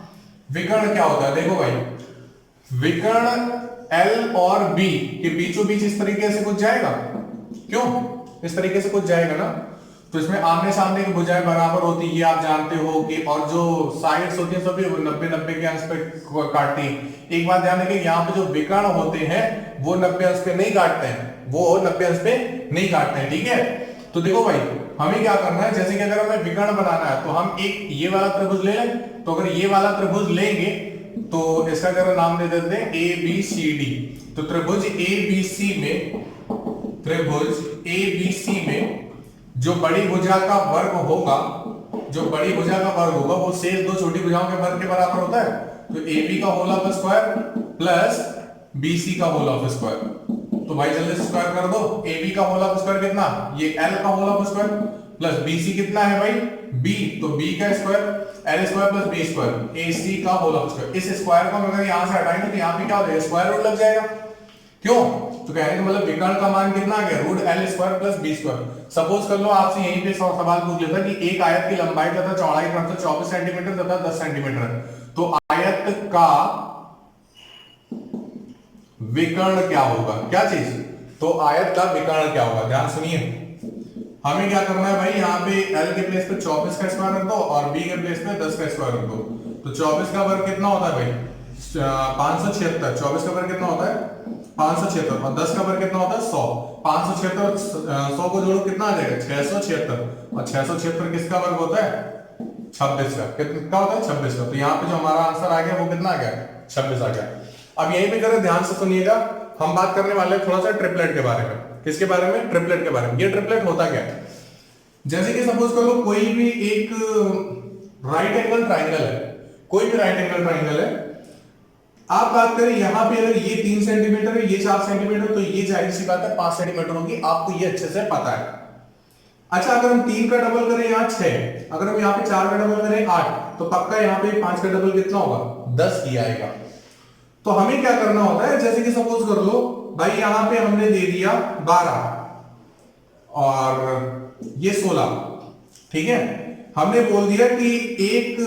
विकर्ण क्या होता है। देखो भाई, विकर्ण L और B के बीचों बीच इस तरीके से कुछ जाएगा, क्यों इस तरीके से कुछ जाएगा ना, तो इसमें आमने सामने की भुजाएं बराबर होती है, ये आप जानते हो कि, और जो साइड्स होती है सभी 90-90 के अंश पे काटती है। एक बात ध्यान रखिए, यहाँ पे जो विकर्ण होते हैं वो 90 अंश पे नहीं काटते हैं, वो 90 अंश पे नहीं काटते हैं, ठीक है। तो देखो भाई, हमें क्या करना है, जैसे कि अगर हमें विकर्ण बनाना है तो हम एक ये वाला त्रिभुज ले लें। तो अगर ये वाला त्रिभुज लेंगे तो इसका अगर नाम दे देते हैं ABCD, तो त्रिभुज ABC में, त्रिभुज ABC में जो बड़ी भुजा का वर्ग होगा, जो बड़ी भुजा का वर्ग होगा वो शेष दो छोटी भुजाओं के वर्ग के बराबर होता है। तो AB का whole of square plus BC का होल ऑफ स्क्वायर। तो भाई जल्दी से स्क्वायर कर दो। AB का होल ऑफ स्क्वायर कितना, ये L का whole of square, plus BC कितना है भाई B, तो B का square, L square plus B square, AC का होल ऑफ स्क्वायर। इस स्क्वायर को अगर यहां से हटाएंगे तो यहां पे क्या हो जाएगा, स्क्वायर रूट लग जाएगा। क्यों, तो कहने का मतलब विकर्ण का मान कितना आ गया, root L square plus B square. Suppose कर लो आपसे यहीं पे सवाल पूछ लेता कि एक आयत की लंबाई तथा चौड़ाई क्रमशः 24 सेंटीमीटर तथा 10 सेंटीमीटर है, तो आयत का विकर्ण क्या होगा, क्या चीज, तो आयत का विकर्ण क्या होगा। ध्यान सुनिए, हमें क्या करना है भाई, यहाँ पे L के प्लेस पे 24 का स्क्वायर रख दो और B के प्लेस पे 10 का स्क्वायर रख दो। तो 24 का वर्ग कितना होता है भाई 576, 24 का वर्ग कितना होता है 576 और 10 का वर्ग कितना होता है 100। 576 100 को जोड़ो कितना आ जाएगा 676, और 676 किसका वर्ग होता है 26 का, कितना होता है 26 का। तो यहाँ पे जो हमारा आंसर आ गया वो कितना आ गया 26 आ गया। अब यहीं पे करें, ध्यान से सुनिएगा, हम बात करने वाले हैं थोड़ा सा ट्रिपलेट के बारे में। किसके बारे में, ट्रिपलेट के बारे में। ये ट्रिपलेट होता क्या है, जैसे कि सपोज करो कोई भी एक राइट एंगल ट्राइंगल है, कोई भी राइट एंगल ट्राइंगल है। आप बात करें यहाँ पे अगर ये 3 सेंटीमीटर है, ये 4 सेंटीमीटर, तो ये जाहिर सी बात है 5 सेंटीमीटर होगी, आपको ये अच्छे से पता है। अच्छा, अगर हम 3 का डबल करें यहाँ 6, अगर हम यहाँ पे 4 का डबल करें 8, तो पक्का यहाँ पे 5 का डबल कितना होगा 10 ही आएगा। तो हमें क्या करना होता है, जैसे कि सपोज कर लो भाई यहाँ पे हमने दे दिया 12 और ये 16, ठीक है। हमने बोल दिया कि एक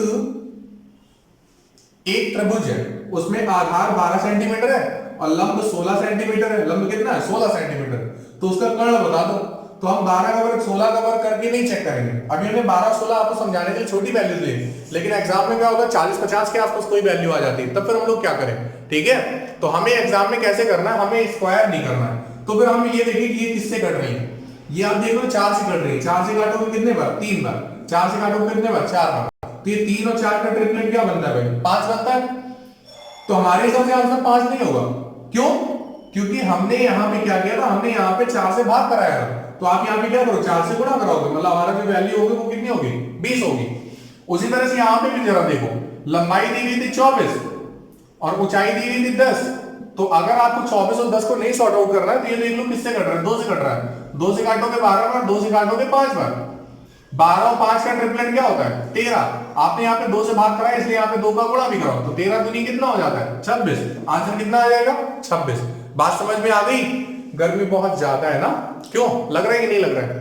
त्रिभुज है, उसमें आधार 12 सेंटीमीटर है और लंब 16 सेंटीमीटर है। लंब कितना है 16 सेंटीमीटर, तो उसका कर्ण बता दो। तो हम 12 का वर्ग 16 का वर्ग करके नहीं चेक करेंगे, अभी हमने 12-16 आपको समझाने के लिए छोटी वैल्यूज ली, लेकिन एग्जाम में क्या होगा 40-50 के आसपास कोई वैल्यू आ जाती है, तब फिर हम लोग क्या करें, ठीक है। तो हमें एग्जाम में कैसे करना है, हमें स्क्वायर नहीं करना है। तो फिर हम ये देखें कि ये किससे कट रही है, ये आप देख लो 4 से कट रही है। 4 से काटोगे कितने बार 3 बार, 4 से काटोगे कितने बार 4 बार, तो ये 3 और 4 का ट्रिपलेट क्या बनता है भाई 5 बनता है। तो हमारे हिसाब से आंसर 5 नहीं होगा, क्यों, क्योंकि हमने यहाँ पे क्या किया था, हमने यहाँ पे 4 से भाग कराया था। तो आप यहाँ पे क्या करो 4 से गुणा कराओगे, मतलब हमारा जो वैल्यू होगी वो कितनी होगी 20 होगी। उसी तरह से यहाँ पे भी जरा देखो, लंबाई दी हुई थी 24 और ऊंचाई दी हुई थी 10। तो अगर आपको 24 और 10 को नहीं सॉर्ट आउट करना है तो ये देख लो किससे कट रहा है 2 से कट रहा है। 2 से काटोगे 12 बार, 2 से काटोगे 5 बार। 12 और 5 का ट्रिपलेट क्या होता है 13। आपने यहाँ पे 2 से भाग कराया इसलिए यहाँ पे 2 का गुणा भी कराओ, तो 13 दूनी कितना हो जाता है 26। आंसर कितना आ जाएगा 26। बात समझ में आ गई। गर्मी बहुत ज्यादा है ना, क्यों लग रहा है कि नहीं लग रहा है,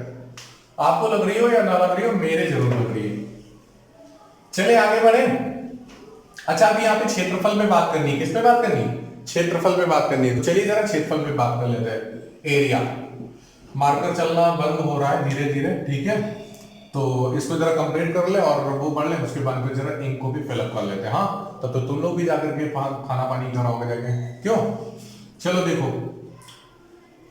आपको लग रही हो या ना लग रही हो, मेरे जरूर लग रही है। चले आगे बढ़े। अच्छा, अभी यहाँ पे क्षेत्रफल में बात करनी है, किस पे बात करनी है क्षेत्रफल पे बात करनी है। तो चलिए जरा क्षेत्रफल पे बात कर लेते हैं, एरिया। मार्कर चलना बंद हो रहा है धीरे धीरे, ठीक है। तो इसको जरा कंप्लीट कर ले और वो पढ़ ले, उसके बाद फिर जरा इंक को भी फिलअप कर लेते हैं। हाँ, तब तो तुम लोग भी जाकर के खाना पानी कराओगे जाके, क्यों? चलो देखो,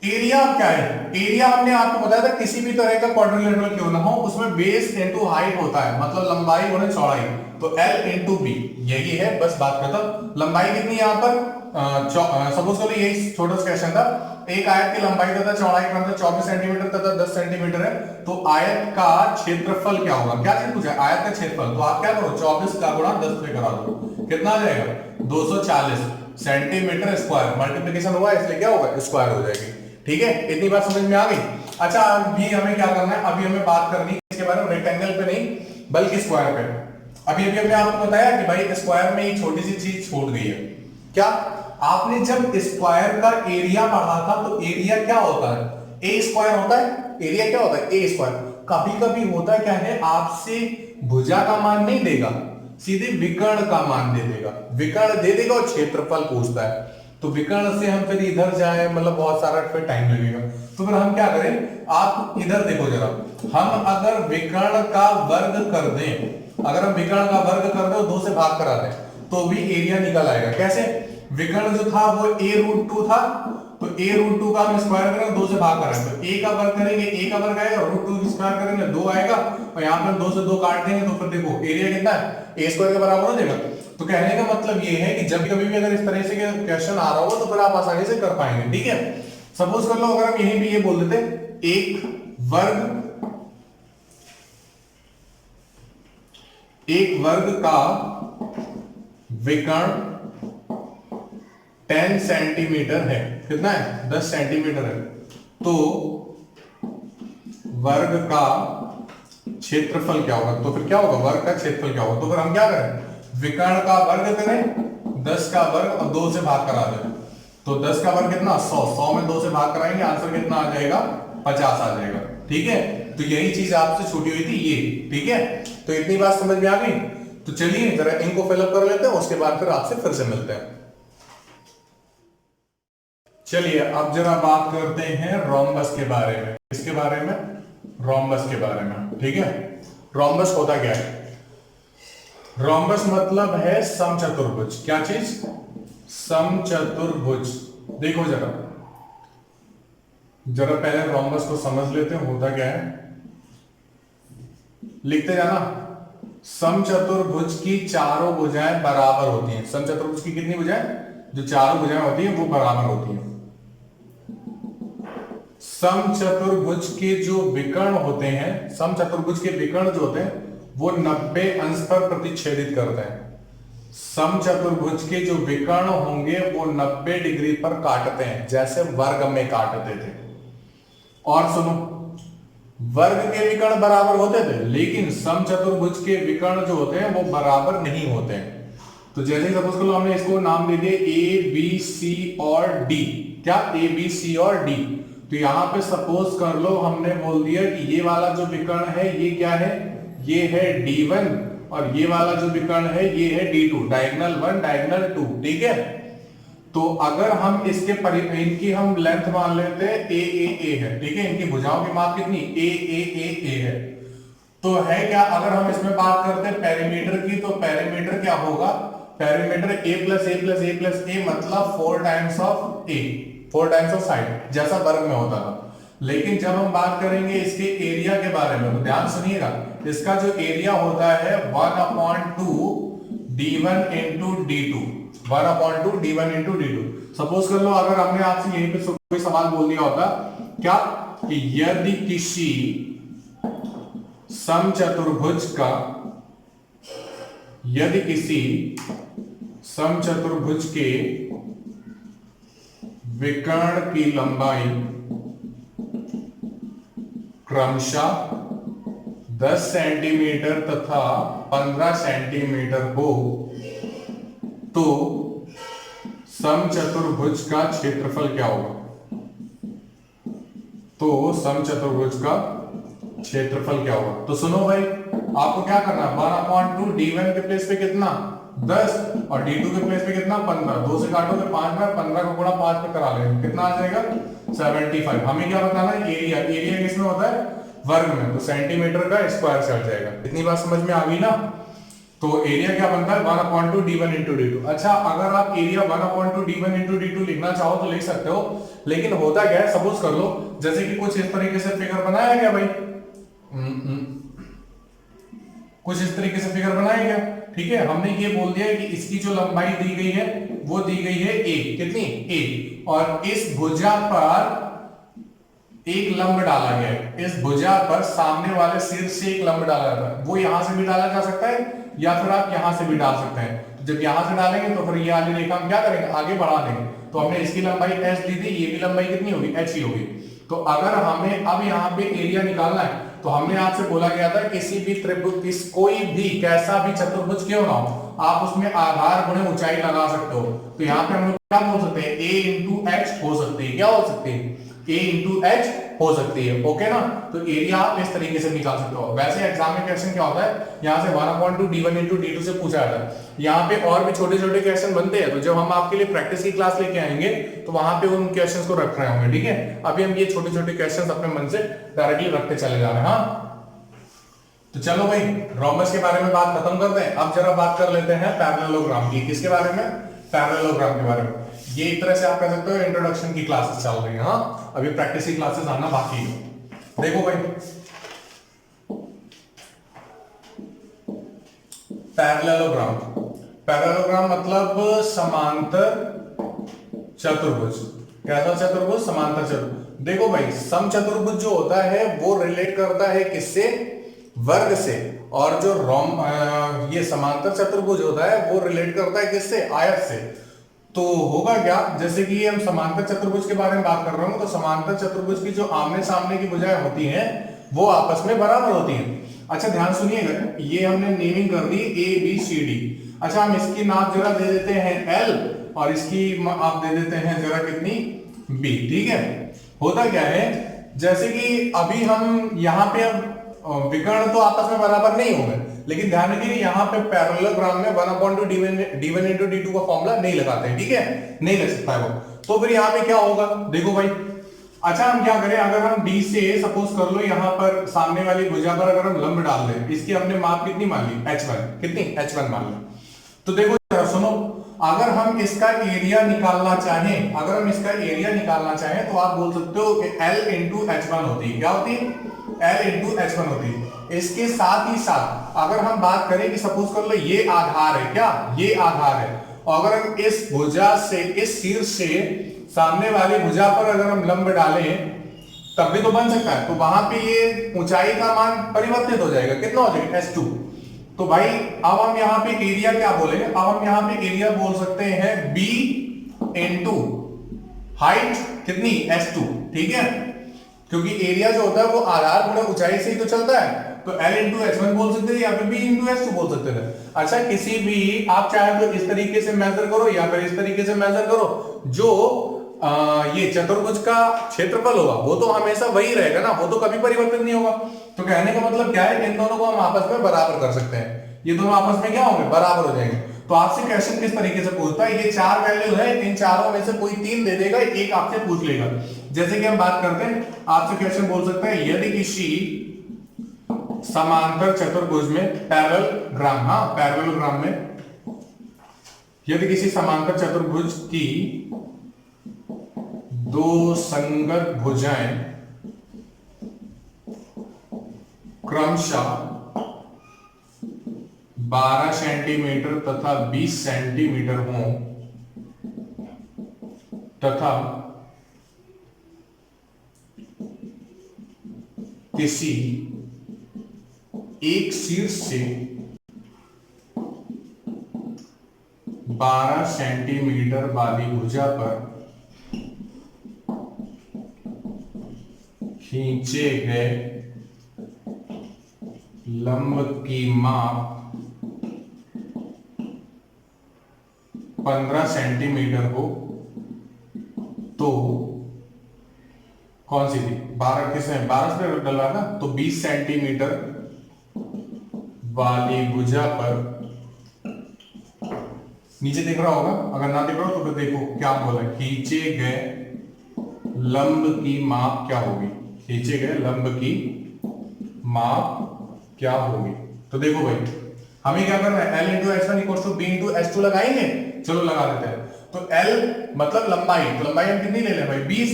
एरिया क्या है? एरिया हमने आपको बताया था किसी भी तरह का क्वाड्रिलेटरल क्यों ना हो, उसमें बेस इनटू हाइट होता है, मतलब लंबाई गुणे चौड़ाई, तो L इनटू बी, यही है, बस बात खत्म। लंबाई कितनी है यहाँ पर? सपोज करो यही छोटा सा क्वेश्चन था, एक आयत की लंबाई तथा चौड़ाई क्रमशः 24 सेंटीमीटर तथा 10 सेंटीमीटर है, तो आयत का क्षेत्रफल क्या होगा? क्या चीज पूछा? आयत का क्षेत्रफल। तो आप क्या करो, 24 का गुणा 10 पे करा दो, कितना आ जाएगा? 240 सेंटीमीटर स्क्वायर। मल्टीप्लिकेशन हुआ इसलिए क्या होगा? स्क्वायर हो जाएगी, ठीक है। इतनी बात समझ में आ गई? अच्छा, अभी हमें क्या करना है? अभी हमें बात करनी है इसके बारे में, रेक्टेंगल पे नहीं बल्कि स्क्वायर पे। अभी अभी हमने आपको बताया कि भाई स्क्वायर में एक छोटी सी चीज छूट गई है। क्या? आपने जब स्क्वायर का एरिया पढ़ा था तो एरिया क्या होता है? ए स्क्वायर होता है। एरिया क्या होता है? ए स्क्वायर। कभी कभी होता क्या है, आपसे भुजा का मान नहीं देगा, सीधे विकर्ण का मान दे देगा, विकर्ण दे देगा और क्षेत्रफल पूछता है। तो विकर्ण से हम फिर इधर जाए, मतलब बहुत सारा फिर टाइम लगेगा। तो फिर हम क्या करें, आप इधर देखो जरा, हम अगर विकर्ण का वर्ग कर दें, अगर हम विकर्ण का वर्ग कर दें और 2 से भाग करा दें, तो भी एरिया निकल आएगा। कैसे? विकर्ण जो था वो a√2 था, तो a√2 का हम स्क्वायर करेंगे, 2 से भाग करेंगे, तो a का वर्ग करेंगे, a का वर्ग आएगा, √2 स्क्वायर करेंगे 2 आएगा, और यहाँ पर 2 से 2 काट देंगे, तो फिर देखो एरिया कितना है? a स्क्वायर के बराबर हो जाएगा। तो कहने का मतलब ये है कि जब कभी भी अगर इस तरह से क्वेश्चन आ रहा हो तो फिर आप आसानी से कर पाएंगे, ठीक है। सपोज कर लो अगर हम यहीं भी ये बोल देते, एक वर्ग का विकर्ण 10 सेंटीमीटर है, कितना है? 10 सेंटीमीटर है, तो वर्ग का क्षेत्रफल क्या होगा? तो फिर क्या होगा? वर्ग का क्षेत्रफल क्या होगा? तो फिर हम क्या करें, विकर्ण का वर्ग करें, 10 का वर्ग और 2 से भाग करा दें, तो 10 का वर्ग कितना? 100, 100 में 2 से भाग कराएंगे, आंसर कितना आ जाएगा? 50 आ जाएगा, ठीक है। तो यही चीज आपसे छूटी हुई थी ये, ठीक है। तो इतनी बात समझ में आ गई? तो चलिए जरा इनको फिलअप कर लेते हैं, उसके बाद फिर आपसे फिर से मिलते हैं। चलिए अब जरा बात करते हैं रोम्बस के बारे में। किसके बारे में? रोम्बस के बारे में, ठीक है। रोम्बस होता क्या है? रोम्बस मतलब है समचतुर्भुज। क्या चीज? समचतुर्भुज। देखो जरा पहले रोम्बस को समझ लेते हैं, होता क्या है, लिखते जाना। समचतुर्भुज की चारों भुजाएं बराबर होती हैं। समचतुर्भुज की कितनी भुजाएं? जो चारों भुजाएं होती हैं वो बराबर होती हैं। समचतुर्भुज के जो विकर्ण होते हैं, समचतुर्भुज के विकर्ण जो होते हैं वो 90 अंश पर प्रतिच्छेदित करते हैं। समचतुर्भुज के जो विकर्ण होंगे वो 90 डिग्री पर काटते हैं, जैसे वर्ग में काटते थे। और सुनो, वर्ग के विकर्ण बराबर होते थे, लेकिन समचतुर्भुज के विकर्ण जो होते हैं वो बराबर नहीं होते हैं। तो जैसे सपोज कर लो हमने इसको नाम दे दिया ए बी सी और डी। क्या? ए बी सी और डी। तो यहां पे सपोज कर लो हमने बोल दिया कि ये वाला जो विकर्ण है ये क्या है? ये है D1, और ये वाला जो विकर्ण है ये है D2, डायगोनल 1 डायगोनल 2, ठीक है। तो अगर हम इसके इनकी हम लेंथ मान लेते हैं ए है, ठीक है। इनकी भुजाओं की माप कितनी? ए है। तो है क्या, अगर हम इसमें बात करते हैं पेरीमीटर की, तो पेरीमीटर क्या होगा? Perimeter a plus A plus A plus A, मतलब 4 times of A, 4 times of side, जैसा वर्ग में होता था। लेकिन जब हम बात करेंगे इसके एरिया के बारे में, तो ध्यान सुनिएगा, इसका जो एरिया होता है 1/2 d1 into d2, 1/2 d1 into d2। Suppose कर लो अगर हमने आपसे यहीं पे कोई सवाल बोल दिया होता, क्या कि यदि किसी समचतुर्भुज का, यदि किसी समचतुर्भुज के विकर्ण की लंबाई क्रमशः 10 सेंटीमीटर तथा 15 सेंटीमीटर हो, तो समचतुर्भुज का क्षेत्रफल क्या होगा? तो समचतुर्भुज का क्षेत्रफल क्या होगा? तो सुनो भाई, आपको क्या करना है, 1/2 d1 के प्लेस पे कितना? 10, और d2 के प्लेस पे कितना? 15। 2 से काटोगे 5 में, 15 को गुणा 5 पे करा लेंगे, कितना आ जाएगा? 75। हमें क्या बताना है, एरिया। एरिया किसमें होता है, वर्ग में, तो सेंटीमीटर का स्क्वायर से हट जाएगा। इतनी बात समझ में आ गई ना। तो एरिया क्या बनता है 1/2 d1 into d2। अच्छा, अगर आप एरिया 1/2 d1 into d2 लिखना चाहो तो लिख सकते हो, लेकिन होता क्या है, सपोज कर लो जैसे कि कुछ इस तरीके से फिगर बनाया क्या भाई, कुछ इस तरीके से फिगर बनाया क्या, ठीक है। हमने ये बोल दिया कि इसकी जो लंबाई दी गई है वो दी गई है a, कितनी a, और इस भुजा पर एक लंब डाला गया है। इस भुजा पर सामने वाले सिर से एक लंब डाला जाता है, वो यहां से भी डाला जा सकता है या फिर आप यहां से भी डाल सकते हैं। तो जब यहां से डालेंगे तो फिर ये वाली रेखा हम क्या करेंगे, आगे बढ़ा देंगे। तो हमने इसकी लंबाई h दी थी, ये भी लंबाई कितनी होगी, h ही होगी। तो अगर हमें अब यहाँ पे एरिया निकालना है तो हमने आपसे बोला गया था किसी भी त्रिभुज, कोई भी कैसा भी चतुर्भुज क्यों ना हो, आप उसमें आधार गुणे ऊंचाई लगा सकते हो। तो यहाँ पे हम लोग क्या बोल सकते हैं, a इंटू एच हो सकती है, क्या हो सकती है, a इंटू एच हो सकती है, ओके ना। तो एरिया आप इस तरीके से निकाल सकते हो। वैसे एग्जाम में क्वेश्चन क्या होता है, यहाँ से 1/2 d1 into d2 से पूछा जाता है। यहाँ पे और भी छोटे छोटे क्वेश्चन बनते हैं, तो जब हम आपके लिए प्रैक्टिस की क्लास लेके आएंगे तो वहां पे उन क्वेश्चंस को रख रहे होंगे, ठीक है। अभी हम ये छोटे छोटे क्वेश्चंस अपने मन से डायरेक्टली रखते चले जा रहे हैं। हाँ, तो चलो भाई रोमस के बारे में बात खत्म करते हैं। अब जरा बात कर लेते हैं पैरेललोग्राम की। किसके बारे में, पैरेललोग्राम के बारे में। ये एक तरह से आप कह सकते हो इंट्रोडक्शन की क्लासेस चल रही है। हाँ, अभी प्रैक्टिस की क्लासेस आना बाकी है। देखो भाई, पैरेललोग्राम, पैरेललोग्राम मतलब समांतर चतुर्भुज। कैसा चतुर्भुज, समांतर चतुर्भुज। देखो भाई, समचतुर्भुज जो होता है वो रिलेट करता है किससे, वर्ग से, और जो ये समांतर चतुर्भुज होता है वो रिलेट करता है किससे, आयत से। तो होगा क्या, जैसे कि हम समांतर चतुर्भुज के बारे में बात कर रहे हूं, तो समांतर चतुर्भुज की जो आमने सामने की भुजाएं होती हैं वो आपस में बराबर होती हैं। अच्छा ध्यान सुनिएगा, ये हमने नेमिंग कर दी ए बी सी डी। अच्छा, हम इसकी नाप जरा दे देते हैं एल और इसकी आप दे देते हैं जरा कितनी, बी, ठीक है। होता क्या है, जैसे कि अभी हम यहाँ पे अब विकर्ण तो आपस में बराबर नहीं होंगे, लेकिन ध्यान रखिए यहाँ पे पैरेललोग्राम में 1/2 d1 into d2 का फॉर्मूला नहीं लगाते हैं, ठीक है, नहीं लग सकता है वो। तो फिर यहाँ पे क्या होगा, देखो भाई। अच्छा, हम क्या करें, अगर हम d से सपोज कर लो यहाँ पर सामने वाली भुजा पर अगर हम लंब डाल दें, इसकी हमने माप कितनी मान ली, h1, कितनी, h1 मान ली। तो देखो जरा सुनो, अगर हम इसका एरिया निकालना चाहें, अगर हम इसका एरिया निकालना चाहें तो आप बोल सकते हो कि L इंटू h1 होती है, क्या होती है, L इंटू h1 होती है। इसके साथ ही साथ अगर हम बात करें कि सपोज कर लो ये आधार है, क्या, ये आधार है, और अगर हम इस भुजा से, इस शीर्ष से सामने वाली भुजा पर अगर हम लंब डालें तब भी तो बन सकता है। तो वहां पे ये ऊंचाई का मान परिवर्तित हो जाएगा, कितना हो जाएगा, s2। तो भाई अब हम यहाँ पे एरिया क्या बोलेंगे, अब हम यहाँ पे एरिया बोल सकते हैं b इंटू हाइट कितनी, s2, ठीक है। क्योंकि एरिया जो होता है वो आधार गुणा ऊंचाई से ही तो चलता है। तो L इंटू h1 बोल सकते थे या फिर b इंटू h2 बोल सकते थे। अच्छा, किसी भी आप चाहे तो इस तरीके से मेजर करो या फिर इस तरीके से मेजर करो, जो ये चतुर्भुज का क्षेत्रफल होगा वो तो हमेशा वही रहेगा ना, वो तो कभी परिवर्तित नहीं होगा। तो कहने का मतलब क्या है, इन दोनों को हम आपस में बराबर कर सकते हैं, ये दोनों आपस में क्या होंगे, बराबर हो जाएंगे। तो आपसे क्वेश्चन किस तरीके से पूछता है, ये 4 वैल्यू है, इन चारों में से कोई 3 दे देगा, एक आपसे पूछ लेगा। जैसे कि हम बात करते हैं, आपसे क्वेश्चन बोल सकता है यदि किसी समांतर चतुर्भुज में, पैरेललोग्राम, हाँ पैरेललोग्राम में यदि किसी समांतर चतुर्भुज की दो संगत भुजाएं क्रमशः 12 सेंटीमीटर तथा 20 सेंटीमीटर हों तथा किसी एक शीर्ष से 12 सेंटीमीटर वाली भुजा पर खींचे गए लंब की माप 15 सेंटीमीटर हो तो कौन सी थी, 12 किसमें, 12 से डला ना, तो 20 सेंटीमीटर वाली भुजा पर, नीचे दिख रहा होगा, अगर ना दिख रहा हो तो फिर देखो क्या बोला, खींचे गए लंब की माप क्या होगी, खींचे गए लंब की माप क्या होगी। तो देखो भाई हमें क्या करना है, L into H one equal to B into H two लगाएंगे, चलो लगा देते हैं। तो L मतलब लंबाई, तो लंबाई हम कितनी ले लें भाई 20,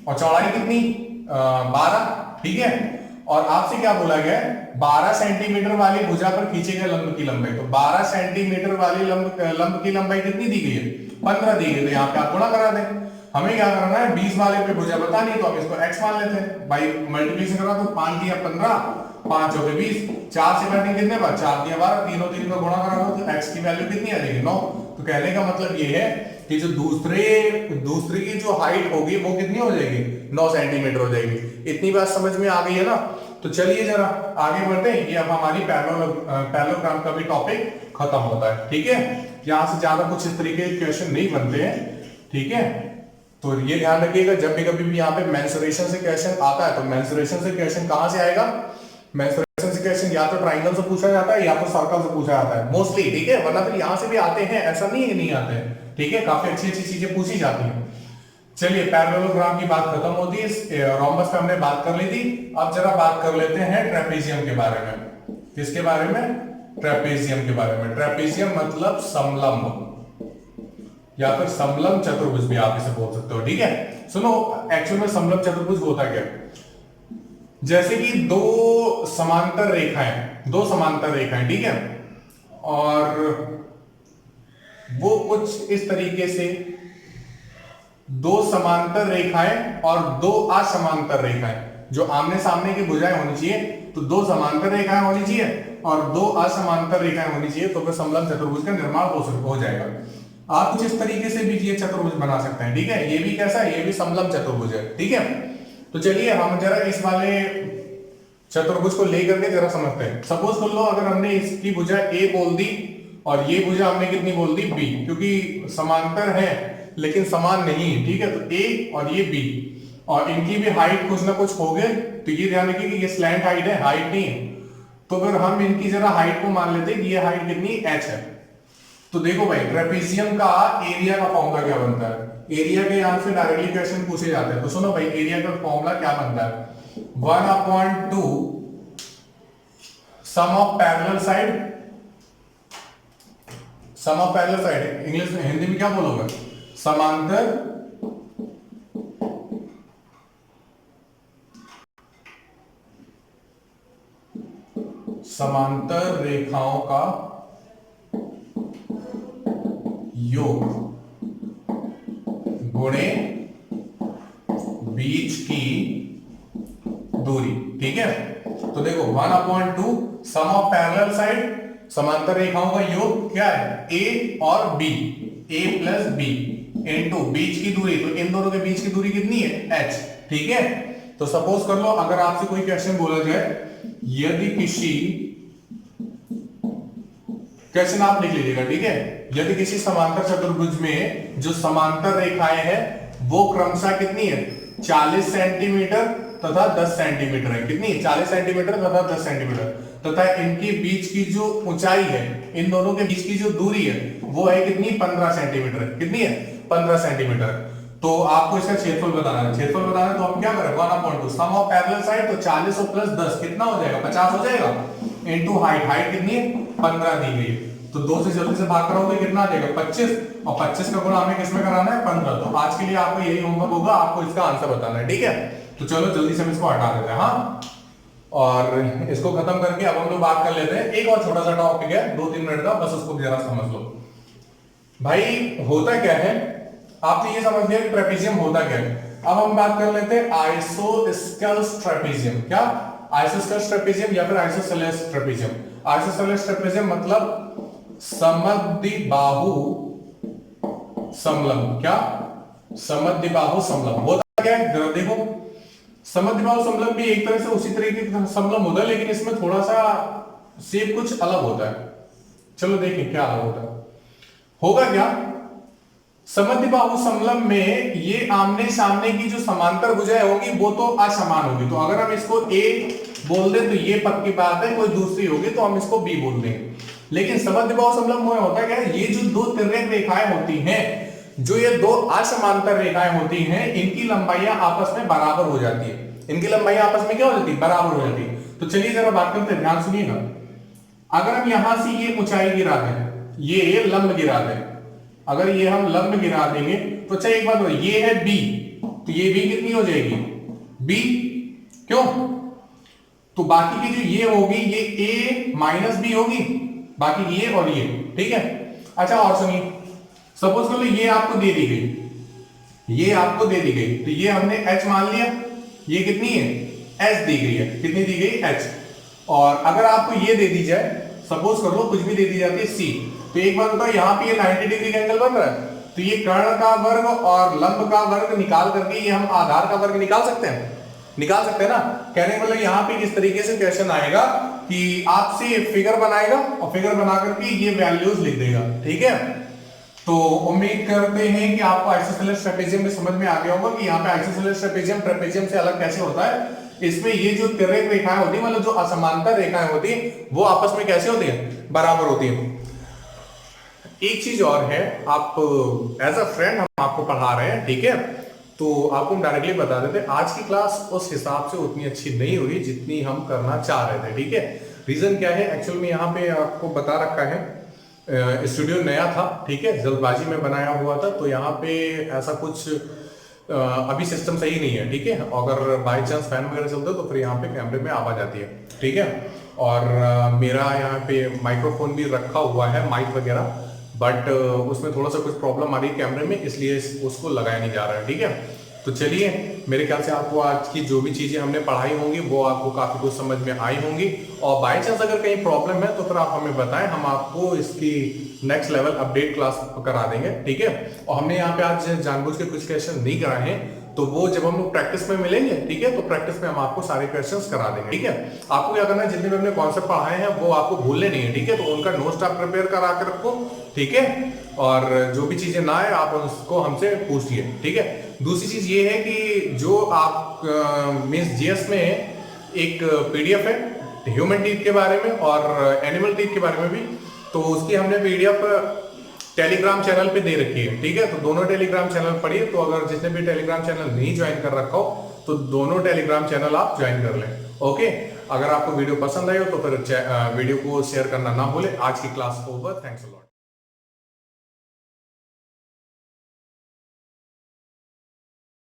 और चौड़ाई कितनी 12, ठीक है। और आपसे क्या बोला गया है, 12 सेंटीमीटर वाली भुजा पर खींचे गए लंब की लंबाई, तो 12 सेंटीमीटर वाली लंब की लंबाई कितनी दी गई है, 15 दी गई, तो यहाँ पे आप गुणा करा दें। हमें क्या करना है, 20 वाले पे भुजा पता नहीं, तो हम इसको x मान लेते हैं भाई, मल्टीप्लिकेशन करा तो 5 दिया 15, 5 हो गए 20, 4 से कटिंग कितने बार, 4 दिया 12, तीनों तीन का गुणा करा दो तो x की वैल्यू कितनी आ जाएगी 9। तो कहने का मतलब ये है कि जो दूसरे की जो हाइट होगी वो कितनी हो जाएगी, 9 सेंटीमीटर हो जाएगी। इतनी बात समझ में आ गई है ना। तो चलिए जरा आगे बढ़ते हैं, ये अब हमारी पैरेललोग्राम का भी टॉपिक खत्म होता है, ठीक है। यहाँ से ज्यादा कुछ इस तरीके के क्वेश्चन नहीं बनते हैं, ठीक है। तो ये ध्यान रखिएगा, जब भी कभी भी यहाँ पे मेंसुरेशन से क्वेश्चन आता है, तो मेंसुरेशन से क्वेश्चन कहां से आएगा, मेंसुरेशन से क्वेश्चन या तो ट्राइंगल से पूछा जाता है या तो सर्कल से पूछा जाता है मोस्टली, ठीक है। वरना फिर यहाँ से भी आते हैं, ऐसा नहीं है नहीं आते हैं, ठीक है। काफी अच्छी अच्छी चीजें पूछी जाती हैं। चलिए पैरेललोग्राम की बात खत्म होती है, रोम्बस पे हमने बात कर ली थी। अब जरा बात कर लेते हैं ट्रेपेजियम के बारे में। किसके बारे में, ट्रेपेजियम के बारे में। ट्रेपेजियम मतलब समलंब या फिर समलंब चतुर्भुज भी आप इसे बोल सकते हो, ठीक है। सुनो एक्चुअल में समलंब चतुर्भुज होता क्या, जैसे कि दो समांतर रेखाएं, ठीक है, और वो कुछ इस तरीके से दो समांतर रेखाएं और दो असमांतर रेखाएं, जो आमने सामने की भुजाएं होनी चाहिए, तो दो समांतर रेखाएं होनी चाहिए और दो असमांतर रेखाएं होनी चाहिए, तो फिर समलंब चतुर्भुज का निर्माण हो जाएगा। आप कुछ इस तरीके से भी ये चतुर्भुज बना सकते हैं, ठीक है। ये भी कैसा है, ये भी समलंब चतुर्भुज है, ठीक है। तो चलिए हम जरा इस वाले चतुर्भुज को लेकर के जरा समझते हैं। सपोज कर लो अगर हमने इसकी भुजा ए बोल दी और ये भुजा हमने कितनी बोल दी बी, क्योंकि समांतर है लेकिन समान नहीं है, ठीक है। तो ए और ये बी, और इनकी भी हाइट कुछ ना कुछ हो गए, तो ये ध्यान रखिए कि ये स्लैंट हाइट है, हाइट नहीं है। तो फिर हम इनकी जरा हाइट को मान लेते हैं कि ये हाइट कितनी h है। तो देखो भाई ट्रेपेजियम का एरिया का फॉर्मूला क्या बनता है, एरिया के यहां से डायरेक्टली क्वेश्चन पूछे जाते हैं। तो सुनो भाई एरिया का फॉर्मूला क्या बनता है, 1/2 सम ऑफ पैरेलल साइड, इंग्लिश में हिंदी में क्या बोलोगे, समांतर रेखाओं का योग गुणे बीच की दूरी, ठीक है। तो देखो 1/2 सम ऑफ पैरेलल साइड, समांतर रेखाओं का योग क्या है, ए और बी, ए प्लस बी इनटू बीच की दूरी, तो इन दोनों के बीच की दूरी कितनी है h, ठीक है। तो सपोज कर लो अगर आपसे कोई क्वेश्चन बोला जाए, यदि किसी क्वेश्चन आप लिख लीजिएगा, ठीक है। यदि किसी समांतर चतुर्भुज में जो समांतर रेखाएं हैं वो क्रमशः कितनी है, 40 सेंटीमीटर तथा 10 सेंटीमीटर है, कितनी 40 सेंटीमीटर तथा 10 सेंटीमीटर, तथा इनके बीच की जो ऊंचाई है, इन दोनों के बीच की जो दूरी है वो है कितनी 15 सेंटीमीटर, कितनी है 15 सेंटीमीटर। तो आपको इसका क्षेत्रफल बताना है, तो हम क्या करें 1/2 सम ऑफ पैरेलल साइड, तो 40 और प्लस 10 कितना हो जाएगा 50 हो जाएगा, इनटू हाइट कितनी है 15 दी गई है। तो 2 से जल्दी से भाग करोगे कितना आ जाएगा 25, और 25 का गुणा हमें किसमें कराना है 15। तो आज के लिए आपको यही होमवर्क होगा, आपको इसका आंसर बताना है, ठीक है। तो चलो जल्दी से हम इसको हटा देते हैं, हाँ, और इसको खत्म करके अब हम लोग बात कर लेते हैं। एक और छोटा सा टॉपिक है 2-3 मिनट का, बस उसको जरा समझ लो भाई। होता क्या है, आपने ये समझ लिया कि ट्रेपेजियम होता क्या है। अब हम बात कर लेते हैं आइसोस्केलस ट्रेपेजियम। क्या, आइसोस्केलस ट्रेपेजियम या फिर आइसोसेलेस ट्रेपेजियम। आइसोसेलेस ट्रेपेजियम मतलब समद्विबाहु समलंब। क्या, समद्विबाहु समलंब होता क्या है, जरा देखो। समद्विबाहु समलंब भी एक तरह से उसी तरीके का समलंब होता है, लेकिन इसमें थोड़ा सा शेप कुछ अलग होता है। चलो देखें क्या अलग होता है। होगा क्या, समद्विबाहु समलंब में ये आमने सामने की जो समांतर भुजाएं होगी वो तो असमान होगी, तो अगर हम इसको ए बोल दें तो ये पक्की बात है, कोई दूसरी होगी तो हम इसको बी बोल देंगे। लेकिन समद्विबाहु समलंब में होता क्या है, ये जो दो तिर्यक रेखाएं होती हैं जो ये दो असमांतर रेखाएं होती हैं इनकी लंबाइयां आपस में बराबर हो जाती है। इनकी लंबाइयां आपस में क्या हो जाती है? बराबर हो जाती है। तो चलिए जरा बात करते हैं, ध्यान सुनिएगा। अगर हम यहां से ये ऊंचाई गिरा दें, ये लंब गिरा दें, अगर ये हम लंब गिरा देंगे तो अच्छा एक बात हो, ये है बी, तो ये बी कितनी हो जाएगी? बी। क्यों? तो बाकी की जो ये होगी ये ए माइनस बी होगी, बाकी ये और ये, ठीक है। अच्छा और सुनिए, सपोज कर लो ये आपको दे दी गई, ये आपको दे दी गई, तो ये हमने h मान लिया, ये कितनी है? h दी गई है, कितनी दी गई? h। और अगर आपको ये दे दी जाए, सपोज कर लो कुछ भी दे दी जाती है c, तो एक बात बताओ यहाँ पे ये 90 डिग्री का एंगल बन रहा है, तो ये कर्ण का वर्ग और लंब का वर्ग निकाल करके ये हम आधार का वर्ग निकाल सकते हैं, निकाल सकते हैं ना। कहने का मतलब यहाँ पे इस तरीके से क्वेश्चन आएगा कि आपसे फिगर बनाएगा और फिगर बना करके ये वैल्यूज लिख देगा, ठीक है। तो उम्मीद करते हैं कि आपको आइसोसेलेस ट्रेपेजियम में समझ में आ गया होगा कि यहाँ पे आइसोसेलेस ट्रेपेजियम ट्रेपेजियम से अलग कैसे होता है। इसमें ये जो तिर्यक रेखाएं होती है, मतलब जो असमांतर रेखाएं होती है, वो आपस में कैसे होती है? बराबर होती है। एक चीज और है, आप एज अ फ्रेंड हम आपको पढ़ा रहे हैं, ठीक है, तो आपको हम डायरेक्टली बता देते हैं आज की क्लास उस हिसाब से उतनी अच्छी नहीं हुई जितनी हम करना चाह रहे थे, ठीक है। रीजन क्या है? एक्चुअल में यहाँ पे आपको बता रखा है, स्टूडियो नया था, ठीक है, जल्दबाजी में बनाया हुआ था, तो यहाँ पे ऐसा कुछ अभी सिस्टम सही नहीं है, ठीक है। अगर बाई चांस फैन वगैरह चलता है तो फिर यहाँ पे कैमरे में आवाज आती है, ठीक है। और मेरा यहाँ पे माइक्रोफोन भी रखा हुआ है, माइक वगैरह, बट उसमें थोड़ा सा कुछ प्रॉब्लम आ रही है कैमरे में, इसलिए उसको लगाया नहीं जा रहा है, ठीक है। तो चलिए, मेरे ख्याल से आपको आज की जो भी चीजें हमने पढ़ाई होंगी वो आपको काफी कुछ समझ में आई होंगी, और बाई चांस अगर कहीं प्रॉब्लम है तो फिर आप हमें बताएं, हम आपको इसकी नेक्स्ट लेवल अपडेट क्लास करा देंगे, ठीक है। और हमने यहाँ पे आज जानबूझ के कुछ क्वेश्चन नहीं कराए हैं, तो वो जब हम लोग प्रैक्टिस में मिलेंगे, ठीक है, तो प्रैक्टिस में हम आपको सारे क्वेश्चंस करा देंगे, ठीक है। आपको क्या करना है, जितने भी हमने कॉन्सेप्ट पढ़ाए हैं वो आपको भूलने नहीं है, ठीक है, तो उनका नोट्स आप प्रिपेयर करा के रखो, ठीक है। और जो भी चीजें ना आए आप उसको हमसे पूछिए, ठीक है। दूसरी चीज ये है कि जो आप मींस जीएस में एक पीडीएफ है ह्यूमन टीथ के बारे में और एनिमल टीथ के बारे में भी, तो उसकी हमने पीडीएफ टेलीग्राम चैनल पे दे रखी है, ठीक है। तो दोनों टेलीग्राम चैनल पढ़िए, तो अगर जिसने भी टेलीग्राम चैनल नहीं ज्वाइन कर रखा हो तो दोनों टेलीग्राम चैनल आप ज्वाइन कर लें, ओके। अगर आपको वीडियो पसंद आई हो तो फिर वीडियो को शेयर करना ना भूले। आज की class over, thanks a lot.